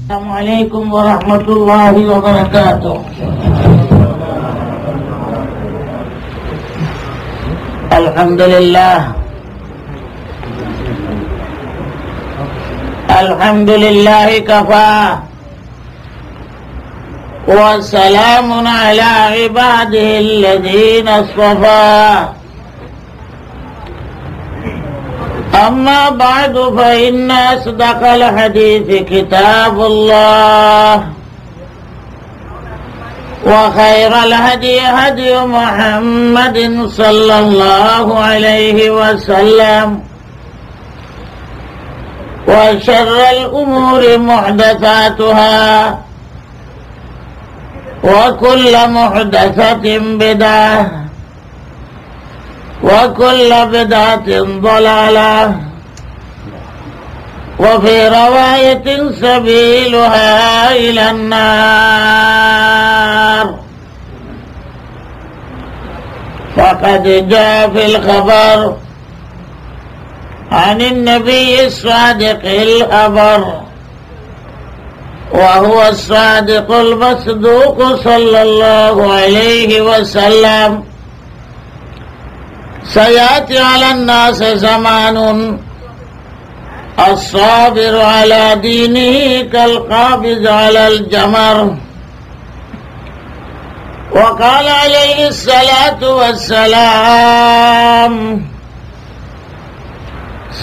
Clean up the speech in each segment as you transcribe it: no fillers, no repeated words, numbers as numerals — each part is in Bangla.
السلام عليكم ورحمة الله وبركاته. الحمد لله الحمد لله كفى وسلام على عباده الذين اصطفى. أما بعد فإن أصدق الحديث كتاب الله وخير الهدي هدي محمد صلى الله عليه وسلم وشر الأمور محدثاتها وكل محدثة بدعة وكل بدعة ضلالة وفي رواية سبيلها إلى النار. فقد جاء في الخبر عن النبي الصادق الأبر وهو الصادق المصدوق صلى الله عليه وسلم: سيأتي على الناس زمان الصابر على دينه كالقابض على الجمر. وقال عليه الصلاة والسلام: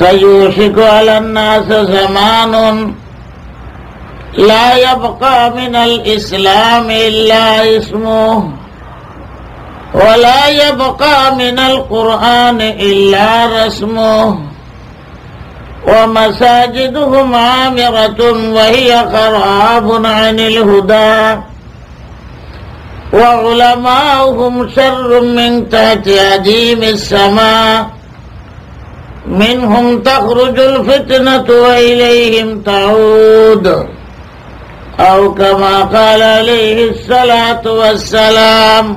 سيوشك على الناس زمان لا يبقى من الإسلام إلا اسمه ولا يبقى من القرآن إلا رسمه ومساجدهم عامرة وهي خراب عن الهدى وعلماؤهم شر من تحت أديم السماء منهم تخرج الفتنة وإليهم تعود أو كما قال عليه الصلاة والسلام.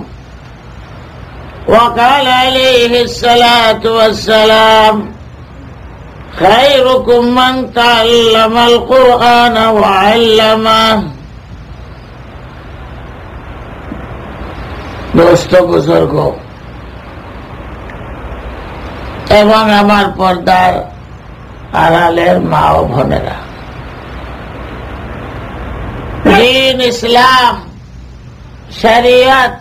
وقال عليه الصلاة والسلام: خيركم من تعلم القرآن وعلمه. দোস্ত বুজুর্গ এবং আমার পর্দার আড়ালের মা ও বোনেরা, দ্বীন ইসলাম শরিয়ত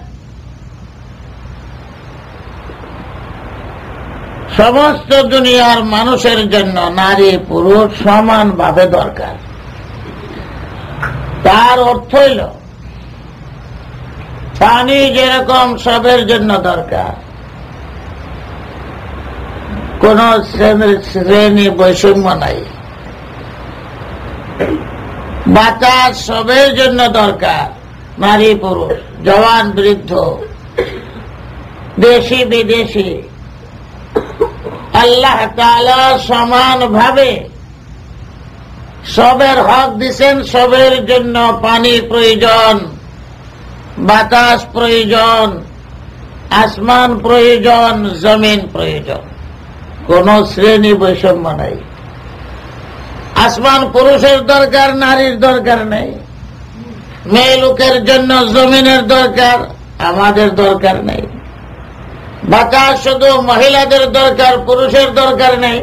সমস্ত দুনিয়ার মানুষের জন্য নারী পুরুষ সমানভাবে দরকার। তার অর্থ হইল পানি যেরকম সবের জন্য দরকার, কোন শ্রেণী বৈষম্য নাই। বাতাস সবের জন্য দরকার, নারী পুরুষ, জওয়ান বৃদ্ধ, দেশি বিদেশি। আল্লাহ তাআলা সমান ভাবে সবের হক দিচ্ছেন। সবের জন্য পানি প্রয়োজন, বাতাস প্রয়োজন, আসমান প্রয়োজন, জমিন প্রয়োজন। কোন শ্রেণী বৈষম্য নাই। আসমান পুরুষের দরকার, নারীর দরকার নেই। মেয়ে লোকের জন্য জমিনের দরকার, আমাদের দরকার নেই। বাতাস শুধু মহিলাদের দরকার, পুরুষের দরকার নেই।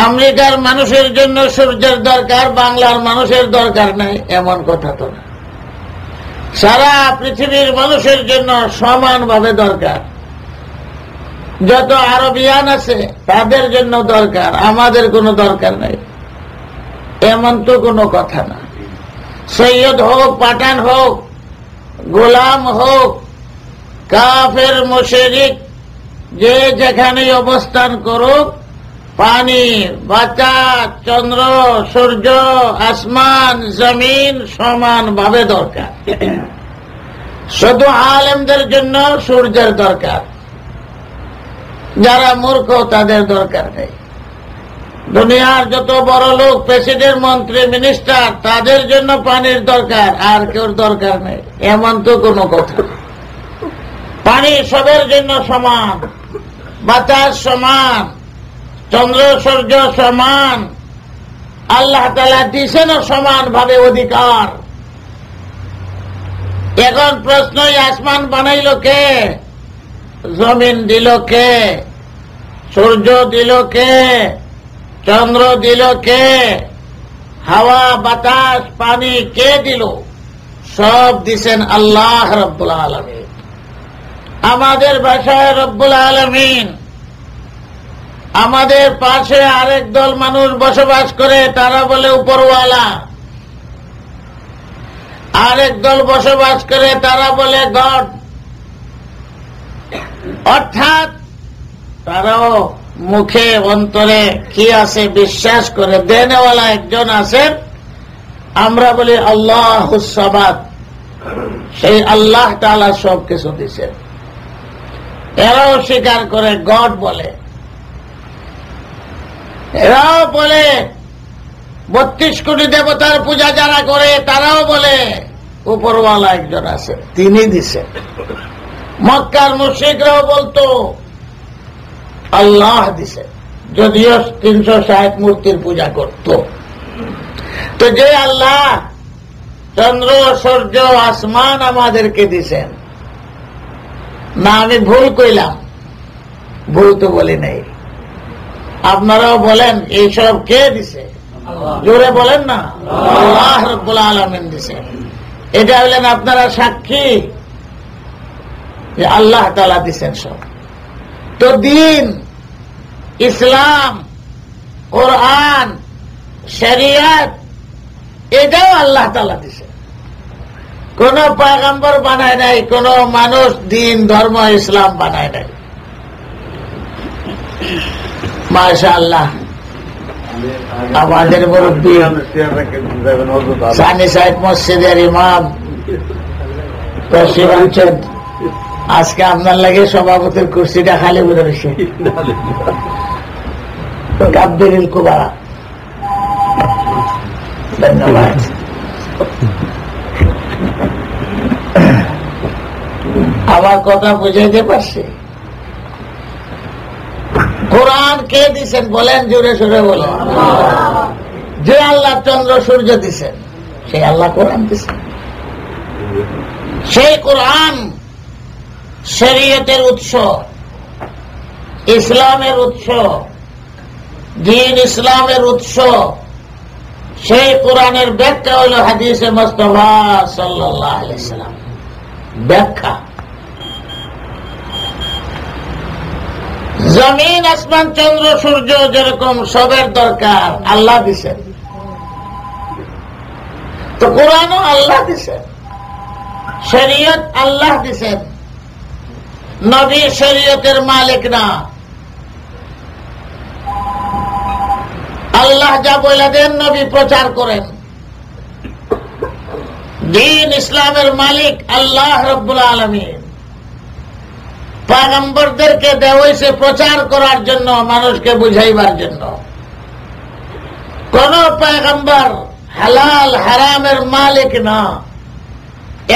আমেরিকার মানুষের জন্য সূর্যের দরকার, বাংলার মানুষের দরকার নেই, এমন কথা তো না। সারা পৃথিবীর মানুষের জন্য সমানভাবে দরকার। যত আরবিয়ান আছে তাদের জন্য দরকার, আমাদের কোনো দরকার নেই, এমন তো কোনো কথা না। সৈয়দ হোক, পাঠান হোক, গোলাম হোক, কাফের মুশরিক, যে যেখানে অবস্থান করুক, পানি, বাতাস, চন্দ্র, সূর্য, আসমান, জমিন সমানভাবে দরকার। শুধু আলেমদের জন্য সূর্যের দরকার, যারা মূর্খ তাদের দরকার নেই। দুনিয়ার যত বড় লোক, প্রেসিডেন্ট, মন্ত্রী, মিনিস্টার, তাদের জন্য পানির দরকার, আর কেউ দরকার নেই, এমন তো কোনো কথা। পানি সবের জন্য সমান, বাতাস সমান, চন্দ্র সূর্য সমান, আল্লাহ তাআলা দিছেন সমান ভাবে অধিকার। এখন প্রশ্ন, আসমান বানাইল কে? জমিন দিল কে? সূর্য দিল কে? চন্দ্র দিল কে? হাওয়া বাতাস পানি কে দিল? সব দিছেন আল্লাহ রব্বুল আলামিন। আমাদের ভাষায় রব্বুল আলামিন। আমাদের পাশে আরেক দল মানুষ বসবাস করে, তারা বলে উপরওয়ালা। আরেক দল বসবাস করে, তারা বলে গড। অর্থাৎ তারাও মুখে অন্তরে কি আছে বিশ্বাস করে। দেনেওয়ালা একজন আছেন, আমরা বলি আল্লাহুস সামাদ। সেই আল্লাহ তাআলা সব কিছু দিচ্ছেন। এরাও স্বীকার করে গড বলে। এরাও বলে 32 কোটি দেবতার পূজা যারা করে, তারাও বলে উপরওয়ালা একজন আছে, তিনি দিছেন। মক্কার মুশরিকরাও বলতো আল্লাহ দিছে, যদিও 360 মূর্তির পূজা করত। তো যে আল্লাহ চন্দ্র সূর্য আসমান আমাদেরকে দিছেন, না আমি ভুল কইলাম? ভুল তো বলি নাই। আপনারাও বলেন এইসব কে দিছে? জোরে বলেন না, আল্লাহ রাব্বুল আলামিন দিছে। এটা হলেন আপনারা সাক্ষী যে আল্লাহ তাআলা দিছেন সব। তো দিন, ইসলাম, কোরআন, শরিয়ত, এটাও আল্লাহ তাআলা দিছে। কোন পয়গম্বর বানায় নাই, কোন মানুষ দিন ধর্ম ইসলাম বানায় নাই। মাশাআল্লাহ, আমাদের মুরব্বী সানি সাহেব মসজিদের ইমাম তসিবাঞ্চদ, আজকে আপনার লাগে সভাপতির কুর্সিটা খালি বলে রয়েছে। কাব্বিরুল কুবারা, ধন্যবাদ। আমার কথা বুঝাইতে পারছে? কোরআন কে দিছেন বলেন, জোরে সোরে বলেন। যে আল্লাহ চন্দ্র সূর্য দিছেন, সেই আল্লাহ কোরআন দিছেন। সেই কোরআন শরীয়তের উৎস, ইসলামের উৎস, দ্বীন ইসলামের উৎস। সেই কোরআনের ব্যাখ্যা হল হাদিসে মুস্তাফা সাল্লাল্লাহু আলাইহি ওয়াসাল্লাম। ব্যাখ্যা, জমিন আসমান চন্দ্র সূর্য যেরকম সবের দরকার আল্লাহ দিছেন, তো কোরআনও আল্লাহ দিছেন, শরীয়ত আল্লাহ দিছেন। নবী শরীয়তের মালিক না। আল্লাহ যা বলে দেন নবী প্রচার করেন। দ্বীন ইসলামের মালিক আল্লাহ রব্বুল আলামিন। পয়গম্বরদেরকে দেওয়া হয়েছে প্রচার করার জন্য, মানুষকে বুঝাইবার জন্য। কোন পয়গম্বর হালাল হারামের মালিক না।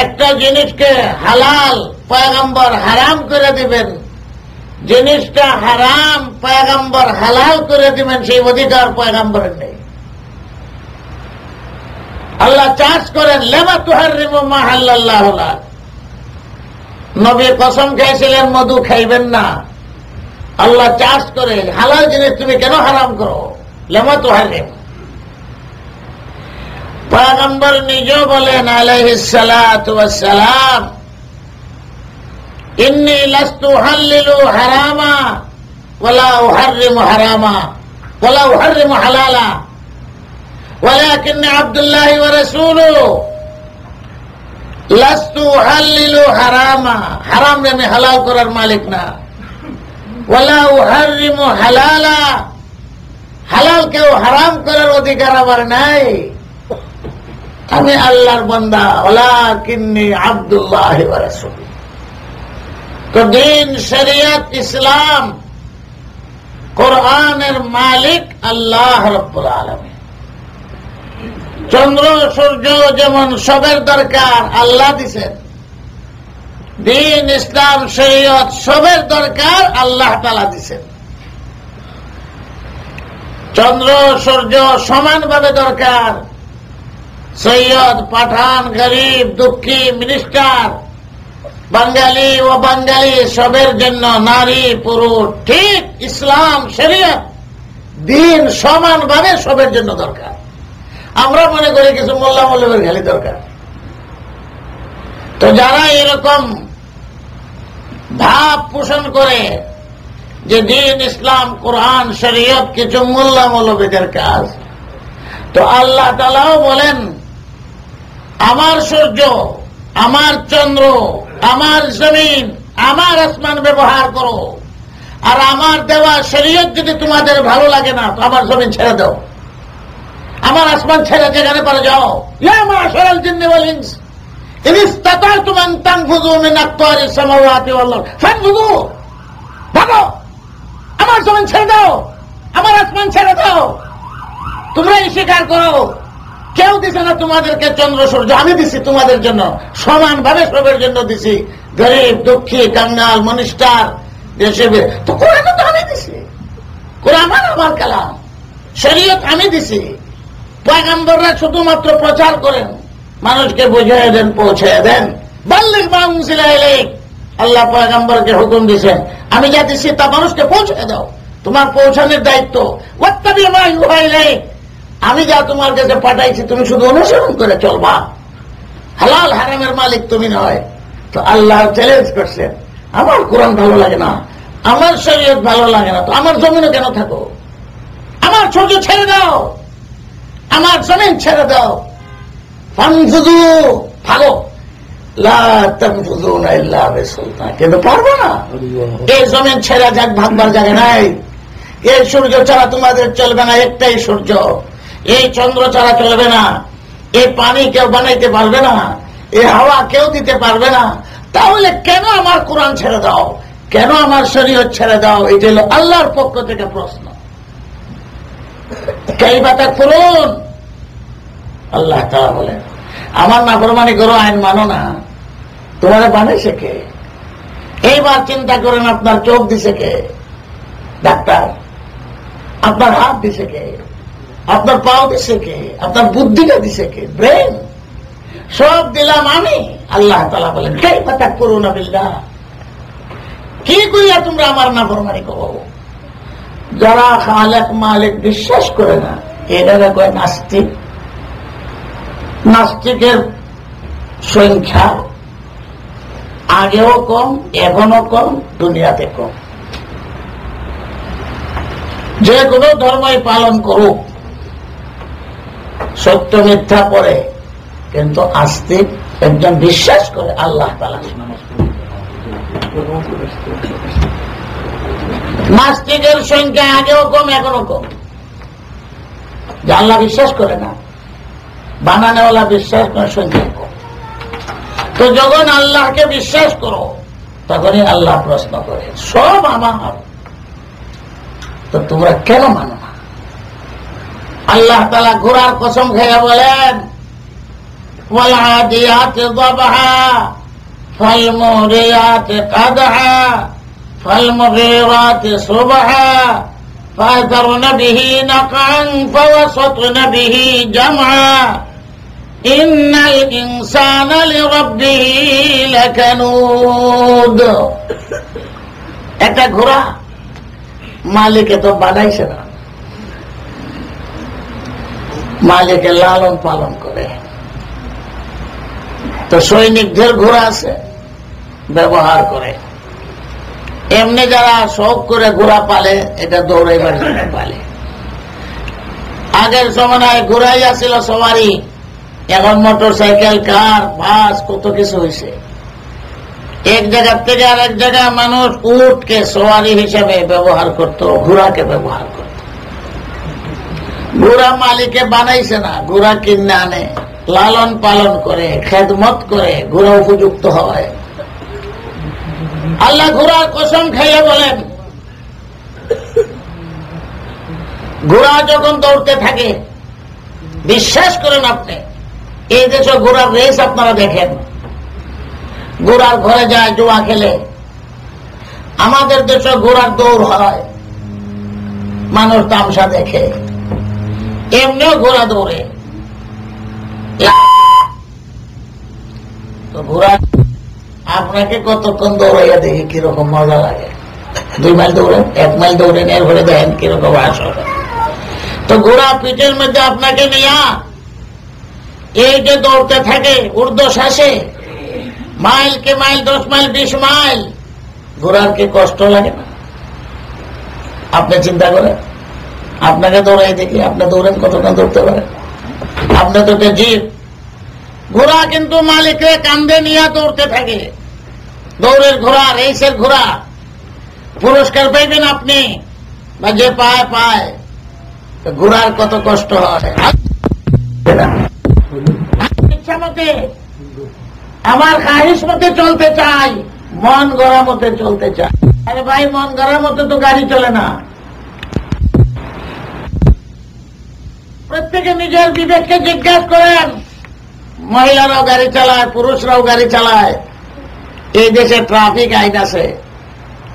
একটা জিনিসকে হালাল পয়গম্বর হারাম করে দিবেন, জিনিসটা হারাম পয়গম্বর হালাল করে দিবেন, সেই অধিকার পয়গম্বরের নেই। আল্লাহ চাষ করেন, লিমা তুহাররিমু মা হাল্লাল্লাহু লাক। নবী কসম খেয়েছিলেন মধু খাইবেন না। আল্লাহ চাষ করে, হালাল জিনিস তুমি কেন হারাম করো? লিমা তুহাররিমু। পয়গম্বর নিজেও বলেন আলাইহিস সালাতু ওয়াস সালাম, ইন্নী লাস্তু উহাল্লিলু হারামা ওয়ালা উহাররিমু হারামা ওয়ালা উহাররিমু হালালা ওয়ালাকিন্নী আব্দুল্লাহি ওয়া রাসূলুহু লাস্তু উহাল্লিলু হারামা। হারাম আমি হালাল করার মালিক না। ওয়ালা উহাররিমু হালালা, হালাল কেউ হারাম করার অধিকার আমার নাই। আমি আল্লাহর বান্দা, ওয়ালাকিন্নী আব্দুল্লাহি ওয়া রাসূলুহু। তো দ্বীন শরীয়ত ইসলাম কোরআনের মালিক আল্লাহ রাব্বুল আলামিন। চন্দ্র সূর্য যেমন সবের দরকার আল্লাহ দিছেন, দ্বীন ইসলাম শরীয়ত সবের দরকার আল্লাহ তাআলা দিছেন। চন্দ্র সূর্য সমানভাবে দরকার। সৈয়দ, পাঠান, গরিব, দুঃখী, মিনিস্টার, বাঙালি ও বাঙালি সবের জন্য, নারী পুরুষ, ঠিক ইসলাম শরীয়ত দিন সমানভাবে সবের জন্য দরকার। আমরা মনে করি কিছু মোল্লা মৌলবীর খালি দরকার। তো যারা এরকম ভাব পোষণ করে যে দিন ইসলাম কোরআন শরীয়ত কিছু মোল্লা মৌলবীদের কাজ, তো আল্লাহ তাআলাও বলেন আমার সূর্য, আমার চন্দ্র, আমার জমিন, আমার আসমান ব্যবহার করো, আর আমার দেওয়া শরীয়ত যদি তোমাদের ভালো লাগে না তো আমার জমিন ছেড়ে দাও, আমার আসমান ছেড়ে যেখানে পারে যাও। ইয়া মাশারাল জিন্নি ওয়াল ইনস ইন ইসতাতা'তুম আন তানফুযু মিন আকতারিস সামাওয়াতি ওয়াল আরদ ফানফুযু, ভাগো, আমার জমিন ছেড়ে দাও, আমার আসমান ছেড়ে দাও। তোমরা স্বীকার করো কেউ দিছে না তোমাদেরকে চন্দ্র সূর্য, আমি দিছি তোমাদের জন্য, সমানভাবে সবের জন্য দিছি, গরিব, দুঃখী, কাঙ্গাল, মনিস্টার, দেশে। তো কোরআন তো আমি দিছি, কোরআন আমার কালাম, শরীয়ত আমি দিছি। পয়গম্বররা শুধুমাত্র প্রচার করেন, মানুষকে বুঝিয়ে দেন, পৌঁছে দেন। বাল্লিগ মা উনজিলা ইলাইক, আল্লাহ পয়গম্বরকে হুকুম দিয়েছেন আমি যা দিছি তা মানুষকে পৌঁছে দাও, তোমার পৌঁছানোর দায়িত্ব। ওয়াত্তাবি মা ইউহা ইলাইক, আমি যা তোমার কাছে পাঠাইছি তুমি শুধু অনুসরণ করে চলবা, হালাল হারামের মালিক তুমি নয়। তো আল্লাহ চ্যালেঞ্জ করছেন, আমার কোরআন ভালো লাগে না, আমার শরীয়ত ভালো লাগে না, তো আমার জমিনও কেন থাকো, আমার সূর্য ছেড়ে দাও, আমার জমিন ছেড়ে দাও। ফানফুযু, ভালো, লা তানফুযুনা ইল্লা বিসুলতান, কিন্তু পারবো না। এই জমিন ছেড়ে যাক, ভাগবার জায়গা নাই। এই সূর্য ছাড়া তোমাদের চলবে না, একটাই সূর্য। এই চন্দ্র ছাড়া চলবে না, এই পানি কেউ বানাইতে পারবে না, এই হাওয়া কেউ দিতে পারবে না। তাহলে কেন আমার কোরআন ছেড়ে দাও, কেন আমার শরীয়ত ছেড়ে দাও? এটা হলো আল্লাহর পক্ষ থেকে প্রশ্ন। কাইফা তাকফুরুন, আল্লাহ তাআলা বলেন আমার নাফরমানি করো, আইন মানো না, তোমারে বানাইছে কে? এইবার চিন্তা করেন, আপনার চোখ দিছে কে? ডাক্তার। আপনার হাত দিছে কে? আপনার পাও দিছে কে? আপনার বুদ্ধিটা দিছে কে? ব্রেন। সব দিলাম আমি। আল্লাহ তাআলা বলেন কাইফা তাকফুরুনা বিল্লাহ, কি কইয়া তোমরা আমার নাফরমানি করো? যারা খালেক মালিক বিশ্বাস করে না এরা কয় নাস্তিক। নাস্তিকের সংখ্যা আগেও কম, এখনো কম, দুনিয়াতে কম। যে কোনো ধর্মই পালন করুক, সত্য মিথ্যা পড়ে, কিন্তু আস্তিক একজন বিশ্বাস করে আল্লাহ তাআলা। নাস্তিকের সংখ্যা আগেও কম, এখনো কম। যে আল্লাহ বিশ্বাস করে না, বানানেওয়ালা বিশ্বাস করে, সংখ্যা কম। তো যখন আল্লাহকে বিশ্বাস করো তখনই আল্লাহ প্রশ্ন করে সব আমার, তো তোমরা কেন মানো না? আল্লাহ তাআলা ঘোড়ার কসম খেয়ে বলেন ওয়াল আদিয়াতি যাবহা ফালমুরিয়াতি কাদহা ফালমুগীরাতি সুবহা ফাযরনা বিহি নাকান ফাওয়াসাতনা বিহি জামআ ইন্নাল ইনসানা লিরাব্বিহি লাকানুদ। একটা ঘোড়া মালিকে তো বানাইছে না, মালিকে লালন পালন করে। তো সৈনিকদের ঘোড়া আছে, ব্যবহার করে। এমনি যারা শখ করে ঘোড়া পালে, এটা দৌড়াইবার জন্য পালে। আগের জমানায় ঘোড়াই আসছিল সবারই, এখন মোটর সাইকেল, কার, বাস, কত কিছু হয়েছে। এক জায়গা থেকে আরেক জায়গায় মানুষ উটকে সওয়ারি হিসেবে ব্যবহার করত, ঘোড়াকে ব্যবহার করত। ঘোড়া মালিকে বানাইছে না, ঘোড়া কিনে আনে, লালন পালন করে, খেদমত করে, ঘোড়া উপযুক্ত হয়। আল্লাহ ঘোড়ার কসম খাইয়ে বলেন ঘোড়া যখন দৌড়তে থাকে, বিশ্বাস করেন আপনি, এই দেশে ঘোড়ার রেস আপনারা দেখেন, ঘোড়ার ঘরে যায় জুয়া খেলে। আমাদের দেশে ঘোড়ার দৌড় হয়, মানুষ তামসা দেখে। এমনিও ঘোড়া দৌড়ে। তো ঘোড়া আপনাকে কতক্ষণ দৌড়াইয়া দেখি কিরকম মজা লাগে। 2 মাইল দৌড়েন, 1 মাইল দৌড়েন, এরপরে দেখেন কিরকম আসলে। তো ঘোড়া পিঠের মধ্যে আপনাকে নিয়া এই যে দৌড়তে থাকে ঊর্ধ্বশ্বাসে, মাইল কে মাইল, 10 মাইল, 20 মাইল, ঘোড়ার কি কষ্ট লাগে না? আপনি চিন্তা করেন, আপনাকে দৌড়াই দেখি, আপনি দৌড়েন, কতক্ষণ দৌড়তে পারেন? আপনি তো একটা জীব। ঘোড়া কিন্তু মালিককে কান্দে নিয়ে দৌড়তে থাকে। দৌড়ের ঘোড়া, রেসের ঘোড়া, পুরস্কার পাইবেন আপনি, বা যে পায় পায়। ঘোড়ার কত কষ্ট হয়। ইচ্ছা মতে, আমার খাহিস মতে চলতে চাই, মন গড়া মতে চলতে চাই। আরে ভাই, মন গড়ার মতে তো গাড়ি চলে না। প্রত্যেকে নিজের বিবেককে জিজ্ঞাসা করেন। মহিলারাও গাড়ি চালায়, পুরুষরাও গাড়ি চালায়। এই দেশে ট্রাফিক আইন আছে,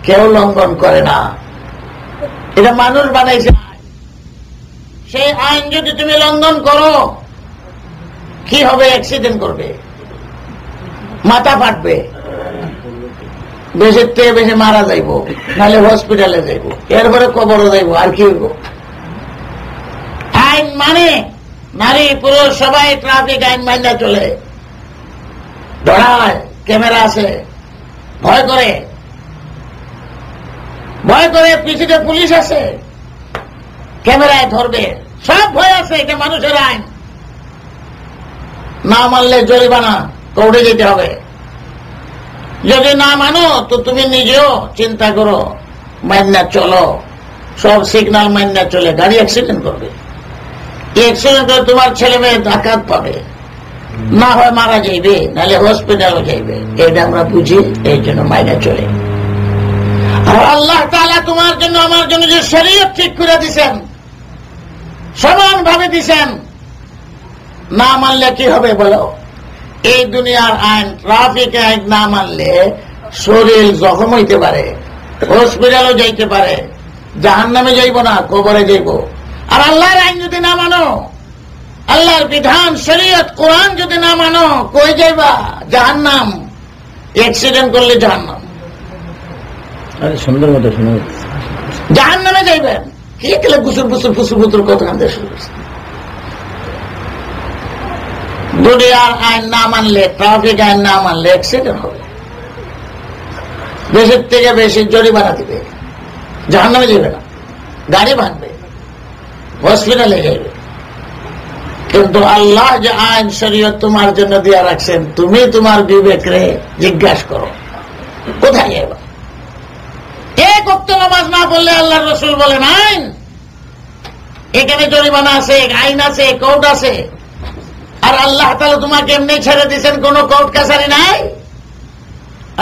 কেউ লঙ্ঘন করে না। এটা মানুষ বানাইছে। সেই আইন যদি তুমি লঙ্ঘন করো, কি হবে? অ্যাক্সিডেন্ট করবে, মাথা ফাটবে, বেশির থেকে বেশি মারা যাইব, নাহলে হসপিটালে যাইব, এরপরে কবরও যাইব, আর কি হইব? আইন মানে নারী পুরুষ সবাই ট্রাফিক আইন মাইনা চলে। ধরায়, ক্যামেরা আছে, ভয় করে, ভয় করে, পিছনে পুলিশ আছে, ক্যামেরায় ধরবে, সব ভয় আছে। এটা মানুষের আইন। না মানলে জরিমানা, কোর্টে যেতে হবে। যদি না মানো তো তুমি নিজেও চিন্তা করো, মাইনা চলো, সব সিগন্যাল মাইনা চলে, গাড়ি অ্যাক্সিডেন্ট করবে। অ্যাক্সিডেন্ট করে তোমার ছেলে মেয়ে আঘাত পাবে, না হয় মারা যাইবে, নাহলে হসপিটালে যাইবে। এটা আমরা বুঝি, এই জন্য মাইনা চলে। আর আল্লাহ তাআলা তোমার জন্য আমার জন্য যে শরীয়ত ঠিক করে দিছেন, সমান ভাবে দিছেন, না মানলে কি হবে বলো? এই দুনিয়ার আইন, ট্রাফিক আইন না মানলে শরীর জখম হইতে পারে, হসপিটালও যাইতে পারে, জাহান্নামে যাইব না, কবরে যাইব। আর আল্লাহর আইন যদি না মানো, আল্লাহর বিধান, শরীয়ত, কোরআন যদি না মানো, কই যাইবা? জাহান্নাম। অ্যাক্সিডেন্ট করলে জাহান্নাম। সুন্দর মতো শুনে জাহান্নামে যাইবেন। কি গেলে গুসুর ফুসুর ফুসুর ফুসুর কত কান্দে শুরু করছে। দুনিয়ার আইন না মানলে, ট্রাফিক আইন না মানলে অ্যাক্সিডেন্ট হবে, বেশির থেকে বেশি জরিমানা দিবে, জাহান্নামে যাবে না, গাড়ি ভাঙবে, হসপিটালে যাবে। কিন্তু আল্লাহ যে আইন শরীয়ত তোমার জন্য দিয়া রাখছেন, তুমি তোমার বিবেকরে জিজ্ঞাসা করো, কোথায় যাবে? এক ওয়াক্ত নামাজ না পড়লে আল্লাহর রাসূল বলেন আইন, এখানে জরিমানা আছে, আইন আছে, কোর্ট আছে। আর আল্লাহ তাআলা তোমাকে এমনি ছেড়ে দিয়েছেন, কোন কোর্ট কাছারি নাই।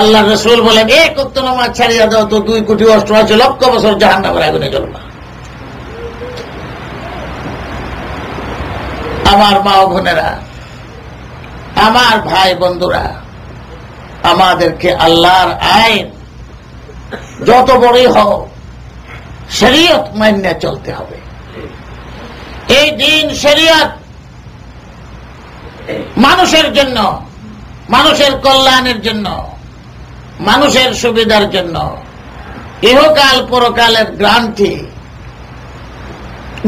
আল্লাহর রাসূল বলেন এক ওয়াক্ত নামাজ ছাড়িয়া দাও তো 2,88,00,000 বছর জাহান্নামের আগুনে জ্বলবা। আমার মা ও বোনেরা, আমার ভাই বন্ধুরা, আমাদেরকে আল্লাহর আইন যত বড়ই হোক, শরীয়ত মাইনে চলতে হবে। এই দিন শরীয়ত মানুষের জন্য, মানুষের কল্যাণের জন্য, মানুষের সুবিধার জন্য, ইহকাল পরকালের গ্রান্টি।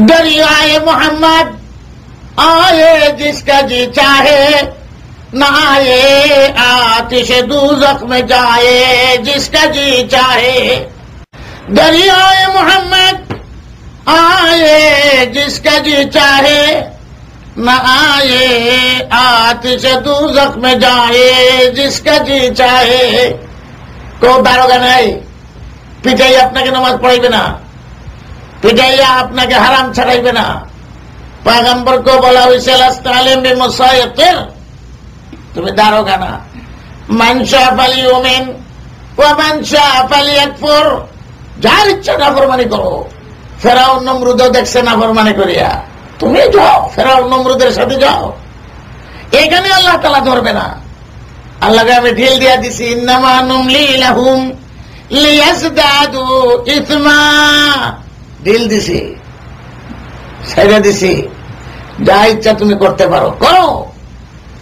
দরিয়ায়ে মোহাম্মদ आए जिसका जी चाहे, ना आए आतिश दूज़ख में जाए जिसका जी चाहे। दरियाए मोहम्मद आए जिसका जी चाहे, ना आए आतिश दूज़ख में जाए जिसका जी चाहे। को दारोगा নাই, পিটাইয়া আপনাকে নামাজ পড়াইবে না, পিটাইয়া আপনাকে হারাম ছাড়াইবে না। पैगंबर को बोला हुई मुसायतिर, तुम्हें दारोगा ना। मनशा फली उमिन व मनशा फली अकफुर, যার ইচ্ছা নাফরমানি করো। ফেরাউন নমরুদও দেখছে নাফরমানি করিয়া, তুমি যাও ফেরাউন নমরুদের সাথে যাও। এখানে আল্লাহ তাআলা ধরবে না। আল্লাহকে আমি ঢিল দিয়া দিছি, ইন্নামা নুমলি লাহুম লিয়াজদাদু ইসমা, ঢিল দিছি, ছেড়ে দিছি, যা ইচ্ছা তুমি করতে পারো, করো,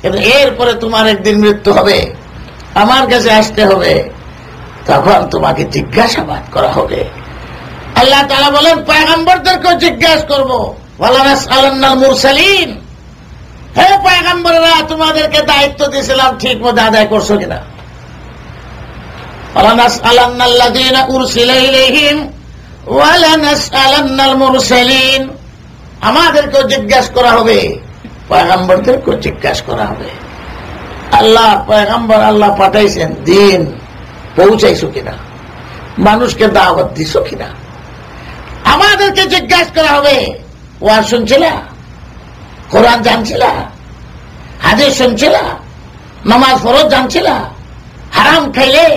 কিন্তু এরপরে তোমার একদিন মৃত্যু হবে, আমার কাছে আসতে হবে, তখন তোমাকে জিজ্ঞাসাবাদ করা হবে। আল্লাহ তাআলা বলেন পয়গম্বরদেরকেও জিজ্ঞাসা করবো, ওয়ালা নাসআলান্নাল মুরসালিন, হে পয়গম্বররা তোমাদেরকে দায়িত্ব দিয়েছিলাম ঠিক মতো আদায় করছো কিনা। ওয়ালা নাসআলান্নাল্লাযীনা উরসিলা ইলাইহিম ওয়ালা নাসআলান্নাল মুরসালিন, আমাদেরকেও জিজ্ঞাসা করা হবে, পয়গম্বরদেরকেও জিজ্ঞাসা করা হবে। আল্লাহ পয়গম্বর আল্লাহ পাঠাইছেন, দিন পৌঁছাইছো কিনা, মানুষকে দাওয়াত দিছো কিনা, আমাদেরকে জিজ্ঞাসা করা হবে। ওয়াজ শুনছিলা, কোরআন জানছিলা, হাদিস শুনছিলা, নামাজ ফরজ জানছিলা, হারাম খাইলে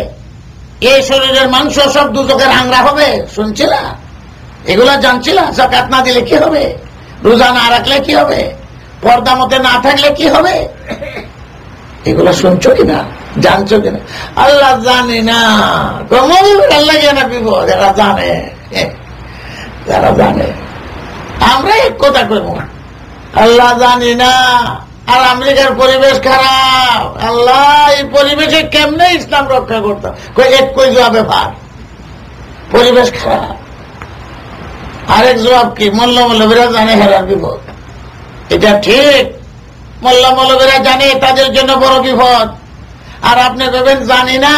এই শরীরের মাংস সব দুচোখের আংরা হবে শুনছিলা, এগুলা জানছিলা, যাকাত না দিলে কি হবে, রোজা না রাখলে কি হবে, পর্দা মতে না থাকলে কি হবে, এগুলা শুনছো কিনা, জানছো কিনা। আল্লাহ জানি না, আল্লাহ না বিপদ, এরা জানে, যারা জানে। আমরা এক কথা কইব, আল্লাহ জানি না। আর আমেরিকার পরিবেশ খারাপ, আল্লাহ এই পরিবেশে কেমনে ইসলাম রক্ষা করতাম, একই জবাবে ভার, পরিবেশ খারাপ। আরেক জবাব কি, মোল্লা মৌলবীরা জানে হেরার বিপদ, এটা ঠিক, মোল্লা মৌলবীরা জানে তাদের জন্য বড় বিপদ। আর আপনি ভেবেন জানি না,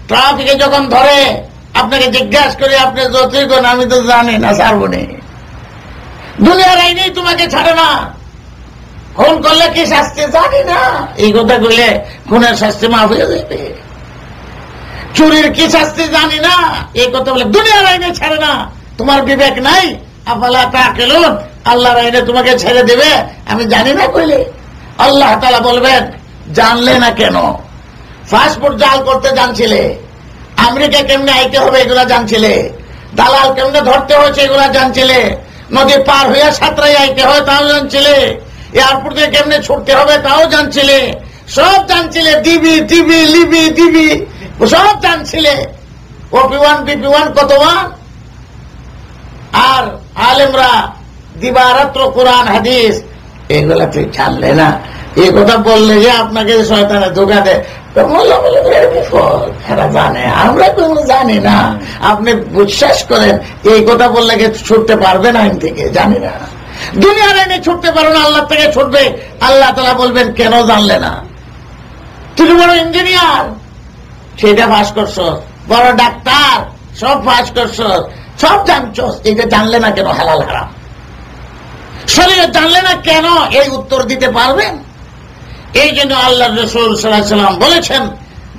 ট্রাফিকে যখন ধরে আপনাকে জিজ্ঞাসা করি আপনি যতই কোন আমি তো জানি না, ছাড়বো নি, দুনিয়ার আইনেই তোমাকে ছাড়ে না, খুন করলে কি শাস্তি জানি না, এই কথা কইলে খুনের শাস্তি মাফ হয়ে যাবে, চুরির কি শাস্তি জানি না, এই কথা বলে দুনিয়ার আইনে ছাড়ে না, তোমার বিবেক নাই, আফালা তাকিলুন, আল্লাহর আইনে তোমাকে ছেড়ে দেবে আমি জানি না কইলে। আল্লাহ তাআলা বলবেন জানলে না কেন, পাসপোর্ট জাল করতে জানছিলে, আমেরিকা কেমনে আইতে হবে এগুলা জানছিলে, দালাল কেমনে ধরতে হয়েছে এগুলা জানছিলে, নদী পার হইয়া সাঁতরাই আইতে হয় তাও জানছিলে, এয়ারপোর্ট থেকে কেমনে ছুটতে হবে তাও জানছিলে, সব জানছিলে, দিবি টিবি লিবি দিবি সব জানছিলে, ওপি1 BP1 কতবার। আর আলেমরা দিবারাত্র কোরআন হাদিস এগুলা তুই জানলে না, এই কথা বললে যে আপনাকে শয়তানে ধোঁকা দেয়, জানে আমরা কোনো জানি না, আপনি বিশ্বাস করেন এই কথা বললে ছুটতে পারবে না আইন থেকে, জানি না, দুনিয়ার আইনে ছুটতে পারো না, আল্লাহ থেকে ছুটবে। আল্লাহ তাআলা বলবেন কেন জানলে না, তুমি বড় ইঞ্জিনিয়ার সেটা পাস করছো, বড় ডাক্তার সব পাস করছো, সব জানছো, এটা জানলে না কেন, হালাল হারাম শরীয়ত জানলে না কেন, এই উত্তর দিতে পারবেন। এই জন্য আল্লাহ রাসূল সাল্লাল্লাহু আলাইহি ওয়াসাল্লাম বলেছেন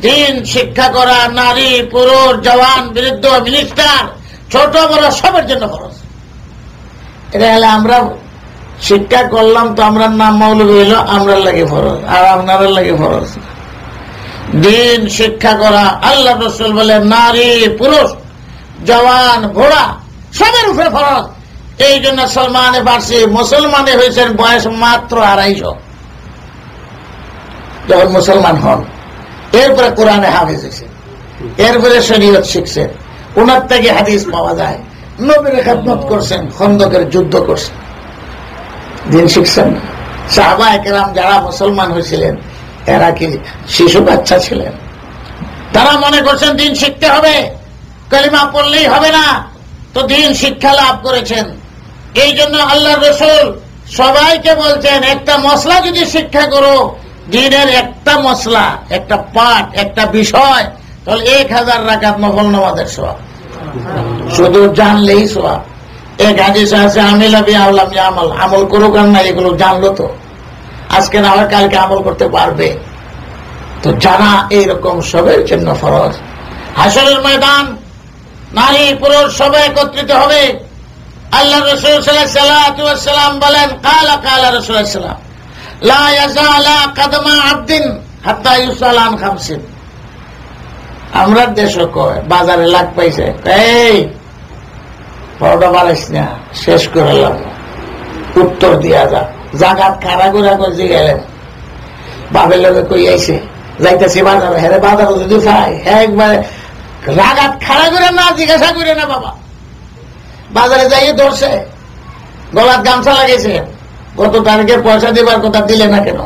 দিন শিক্ষা করা নারী পুরুষ জওয়ান বৃদ্ধ মিনিস্টার ছোট বড় সবার জন্য ফরজ। এটা হলে আমরা শিক্ষা করলাম তো আমরা নাম মৌলবী হইল, আমরা লাগে ফরজ আর আপনারা লাগে ফরজ। দিন শিক্ষা করা আল্লাহ রাসূল বলে নারী পুরুষ জওয়ান ঘোড়া সবার উপরে ফরজ। এই জন্য সলমানে ফার্সি মুসলমানে হয়েছেন বয়স মাত্র 250, যখন মুসলমান হন, এরপরে কোরআনে হাফেজ হয়েছে, এরপরে শরীয়ত শিখছেন, ওনার থেকে হাদিস পাওয়া যায়, নবীর খেদমত করছেন, খন্দকের যুদ্ধ করছেন, দিন শিখছেন। সাহাবায়ে কেরাম যারা মুসলমান হয়েছিলেন এরা কি শিশু বাচ্চা ছিলেন? তারা মনে করছেন দিন শিখতে হবে, কালিমা পড়লেই হবে না, তো দিন শিক্ষা লাভ করেছেন। এই জন্য আল্লাহর রাসূল সবাইকে বলছেন একটা মসলা যদি শিক্ষা করো, দিনের একটা মসলা একটা পাঠ একটা বিষয়, তাহলে 1000 রাকাত নফল নামাজের সওয়াব, শুধু জানলেই সওয়াব। এক হাদিস আছে আমিলা বি আওলাম ইয়ামাল, আমল করুক আর না, এগুলো জানলো তো আজকে না হয় কালকে আমল করতে পারবে, তো জানা এইরকম সবের জন্য ফরজ। হাসরের ময়দান নারী পুরুষ সবাই একত্রিত হবে। আল্লাহ রাসূল সাল্লাল্লাহু আলাইহি ওয়াসাল্লাম বলেন কালা কালা রাসূলুল্লাহ সাল্লাল্লাহু আলাইহি ওয়াসাল্লাম লা ইয়াজালা কাদমা আবদিন হাত্তা ইউসাল আন খামসিন। আমরা দেশও কয় বাজারে লাগ পাইছে, এই বড়টা বাড়াইস না, শেষ করে লাগ, উত্তর দিয়া যা, জাগাত কারাগুরা করে গেলেন বাবের লোকে কই আইছে যাইতেছি বাজারে, হ্যাঁ বাজারে যদি পাই, হ্যাঁ একবারে রাগাত খাড়া করে না, জিজ্ঞাসা করে না, বাবা বাজারে যাইয়ে ধরছে, গলার গামছা লাগাইছে, গত তারিখের পয়সা দিবার কথা দিলে না কেন?